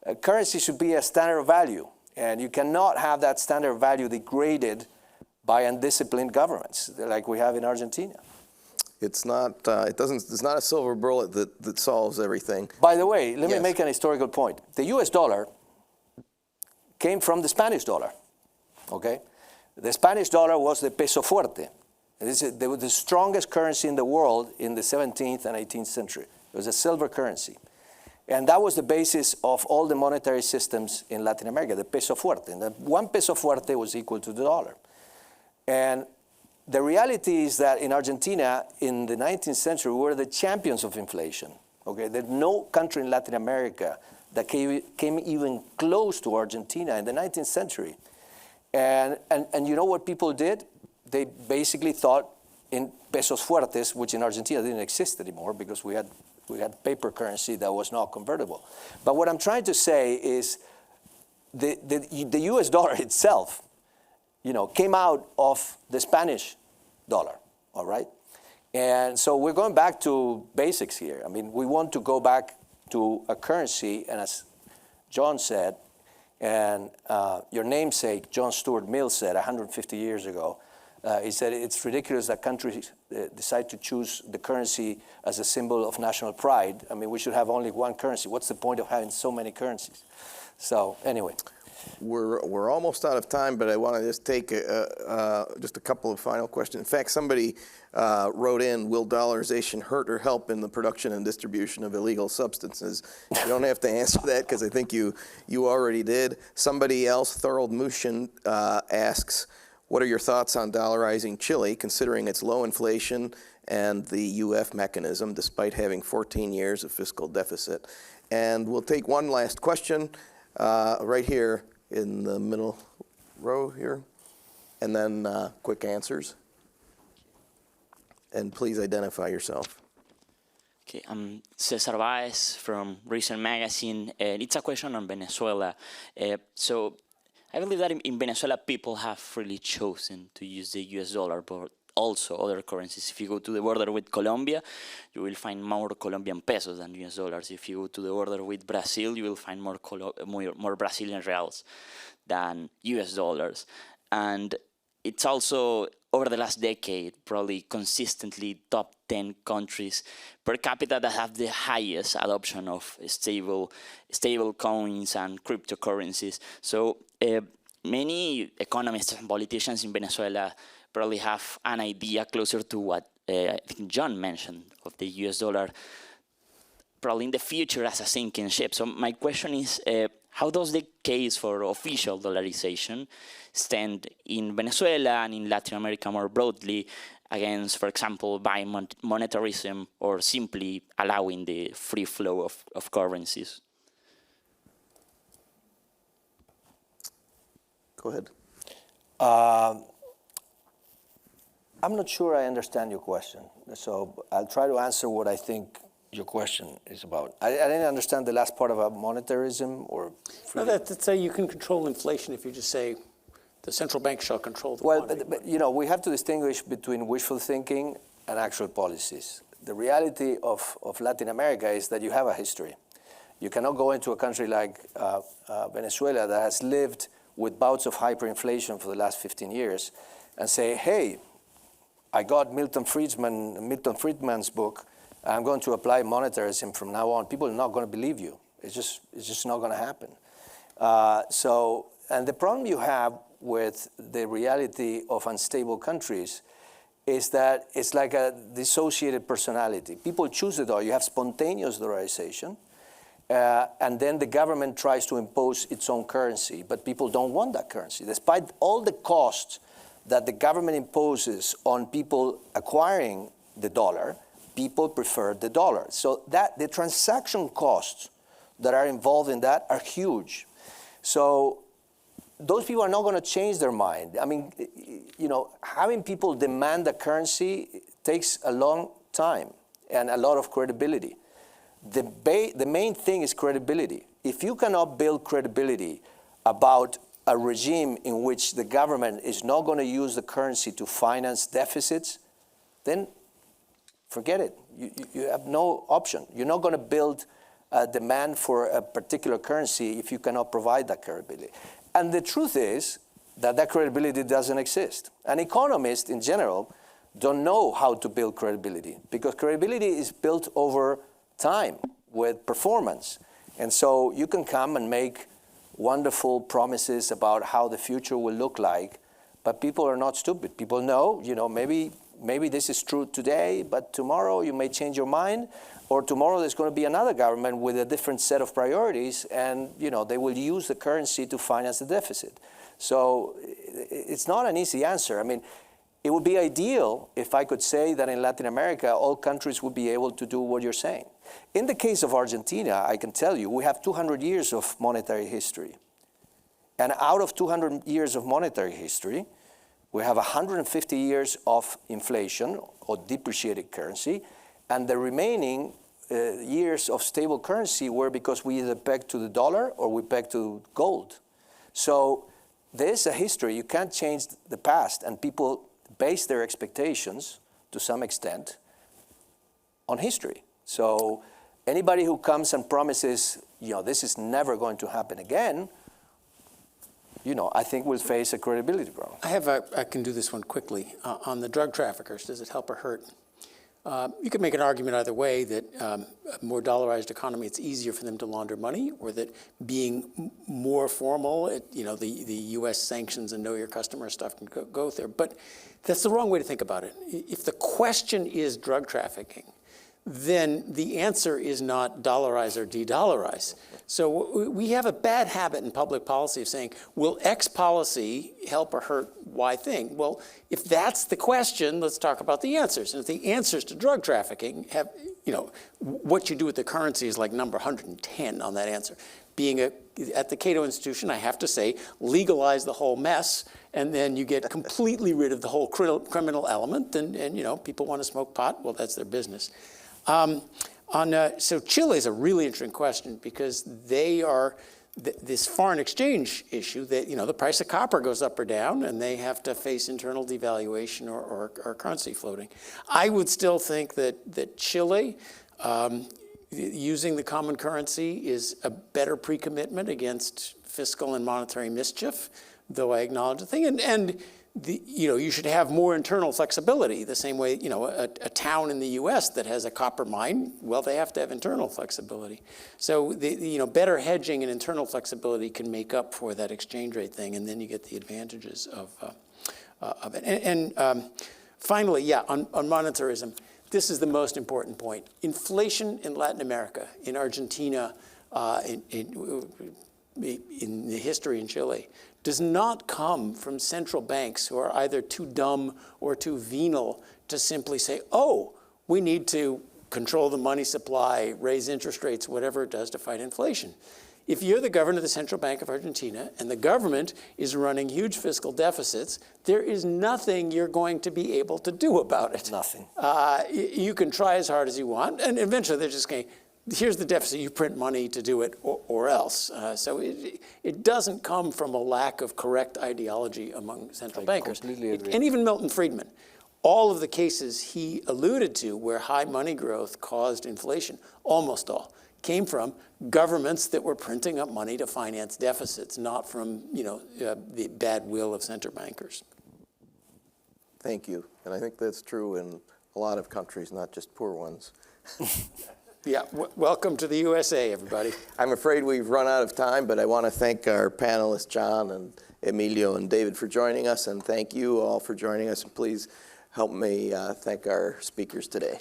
A currency should be a standard of value, and you cannot have that standard of value degraded by undisciplined governments like we have in Argentina. It's not. It's not a silver bullet that solves everything. By the way, let me make an historical point. The U.S. dollar came from the Spanish dollar. Okay, the Spanish dollar was the peso fuerte. They were the strongest currency in the world in the 17th and 18th century. It was a silver currency, and that was the basis of all the monetary systems in Latin America. The peso fuerte, and that 1 peso fuerte was equal to the dollar, and the reality is that in Argentina, in the 19th century, we were the champions of inflation. Okay, there's no country in Latin America that came even close to Argentina in the 19th century. And you know what people did? They basically thought in pesos fuertes, which in Argentina didn't exist anymore because we had paper currency that was not convertible. But what I'm trying to say is the US dollar itself, you know, came out of the Spanish dollar, all right? And so we're going back to basics here. I mean, we want to go back to a currency, and as John said, and your namesake, John Stuart Mill, said 150 years ago, he said it's ridiculous that countries decide to choose the currency as a symbol of national pride. I mean, we should have only one currency. What's the point of having so many currencies? So anyway. We're almost out of time, but I want to just take just a couple of final questions. In fact, somebody wrote in, will dollarization hurt or help in the production and distribution of illegal substances? You don't have to answer that because I think you already did. Somebody else, Thorold Mushin, asks, what are your thoughts on dollarizing Chile, considering its low inflation and the UF mechanism, despite having 14 years of fiscal deficit? And we'll take one last question right here in the middle row here, and then quick answers. And please identify yourself. Okay, I'm Cesar Baez from Recent Magazine, and it's a question on Venezuela. So I believe that in Venezuela, people have freely chosen to use the US dollar, but also other currencies. If you go to the border with Colombia, you will find more Colombian pesos than US dollars. If you go to the border with Brazil, you will find more Brazilian reals than US dollars. And it's also, over the last decade, probably consistently top 10 countries per capita that have the highest adoption of stable coins and cryptocurrencies. So many economists and politicians in Venezuela probably have an idea closer to what I think John mentioned of the US dollar, probably in the future as a sinking ship. So my question is, how does the case for official dollarization stand in Venezuela and in Latin America more broadly against, for example, buying monetarism or simply allowing the free flow of currencies? Go ahead. I'm not sure I understand your question, so I'll try to answer what I think your question is about. I didn't understand the last part about monetarism or... No, that's how you can control inflation if you just say the central bank shall control the Well, quantity. but, you know, we have to distinguish between wishful thinking and actual policies. The reality of Latin America is that you have a history. You cannot go into a country like Venezuela that has lived with bouts of hyperinflation for the last 15 years and say, hey, I got Milton Friedman's book, I'm going to apply monetarism from now on. People are not going to believe you. It's just not going to happen. And the problem you have with the reality of unstable countries is that it's like a dissociated personality. People choose the dollar. You have spontaneous dollarization, and then the government tries to impose its own currency, but people don't want that currency. Despite all the costs that the government imposes on people acquiring the dollar, people prefer the dollar. So that the transaction costs that are involved in that are huge. So those people are not going to change their mind. I mean, you know, having people demand a currency takes a long time and a lot of credibility. The main thing is credibility. If you cannot build credibility about a regime in which the government is not going to use the currency to finance deficits, then forget it. You have no option. You're not going to build a demand for a particular currency if you cannot provide that credibility. And the truth is that that credibility doesn't exist. And economists in general don't know how to build credibility because credibility is built over time with performance. And so you can come and make wonderful promises about how the future will look like, but people are not stupid. People know, you know, maybe this is true today, but tomorrow you may change your mind, or tomorrow there's going to be another government with a different set of priorities, and you know they will use the currency to finance the deficit. So it's not an easy answer. I mean, it would be ideal if I could say that in Latin America, all countries would be able to do what you're saying. In the case of Argentina, I can tell you, we have 200 years of monetary history. And out of 200 years of monetary history, we have 150 years of inflation or depreciated currency, and the remaining years of stable currency were because we either pegged to the dollar or we pegged to gold. So there's a history. You can't change the past, and people base their expectations to some extent on history. So anybody who comes and promises, you know, this is never going to happen again, you know, I think will face a credibility problem. I can do this one quickly. On the drug traffickers, does it help or hurt? You could make an argument either way that a more dollarized economy, it's easier for them to launder money, or that being more formal, you know, the U.S. sanctions and know your customer stuff can go there. But that's the wrong way to think about it. If the question is drug trafficking, then the answer is not dollarize or de-dollarize. So we have a bad habit in public policy of saying, will X policy help or hurt Y thing? Well, if that's the question, let's talk about the answers. And if the answers to drug trafficking have, you know, what you do with the currency is like number 110 on that answer. Being at the Cato Institution, I have to say, legalize the whole mess, and then you get completely rid of the whole criminal element, and you know, people want to smoke pot, well, that's their business. So Chile is a really interesting question because they are this foreign exchange issue that, you know, the price of copper goes up or down and they have to face internal devaluation or currency floating. I would still think that Chile, using the common currency is a better pre-commitment against fiscal and monetary mischief, though I acknowledge the thing. And you know, you should have more internal flexibility, the same way, you know, a town in the U.S. that has a copper mine, well, they have to have internal flexibility. So, you know, better hedging and internal flexibility can make up for that exchange rate thing, and then you get the advantages of it. And finally, yeah, on monetarism, this is the most important point. Inflation in Latin America, in Argentina, in the history in Chile, does not come from central banks who are either too dumb or too venal to simply say, oh, we need to control the money supply, raise interest rates, whatever it does to fight inflation. If you're the governor of the Central Bank of Argentina and the government is running huge fiscal deficits, there is nothing you're going to be able to do about it. Nothing. You can try as hard as you want, and eventually they're just going, here's the deficit, you print money to do it or else. So it doesn't come from a lack of correct ideology among central bankers. Completely agree. And even Milton Friedman, all of the cases he alluded to where high money growth caused inflation, almost all, came from governments that were printing up money to finance deficits, not from the bad will of central bankers. Thank you. And I think that's true in a lot of countries, not just poor ones. Yeah, welcome to the USA, everybody. I'm afraid we've run out of time, but I want to thank our panelists, John and Emilio and David, for joining us, and thank you all for joining us. And please help me thank our speakers today.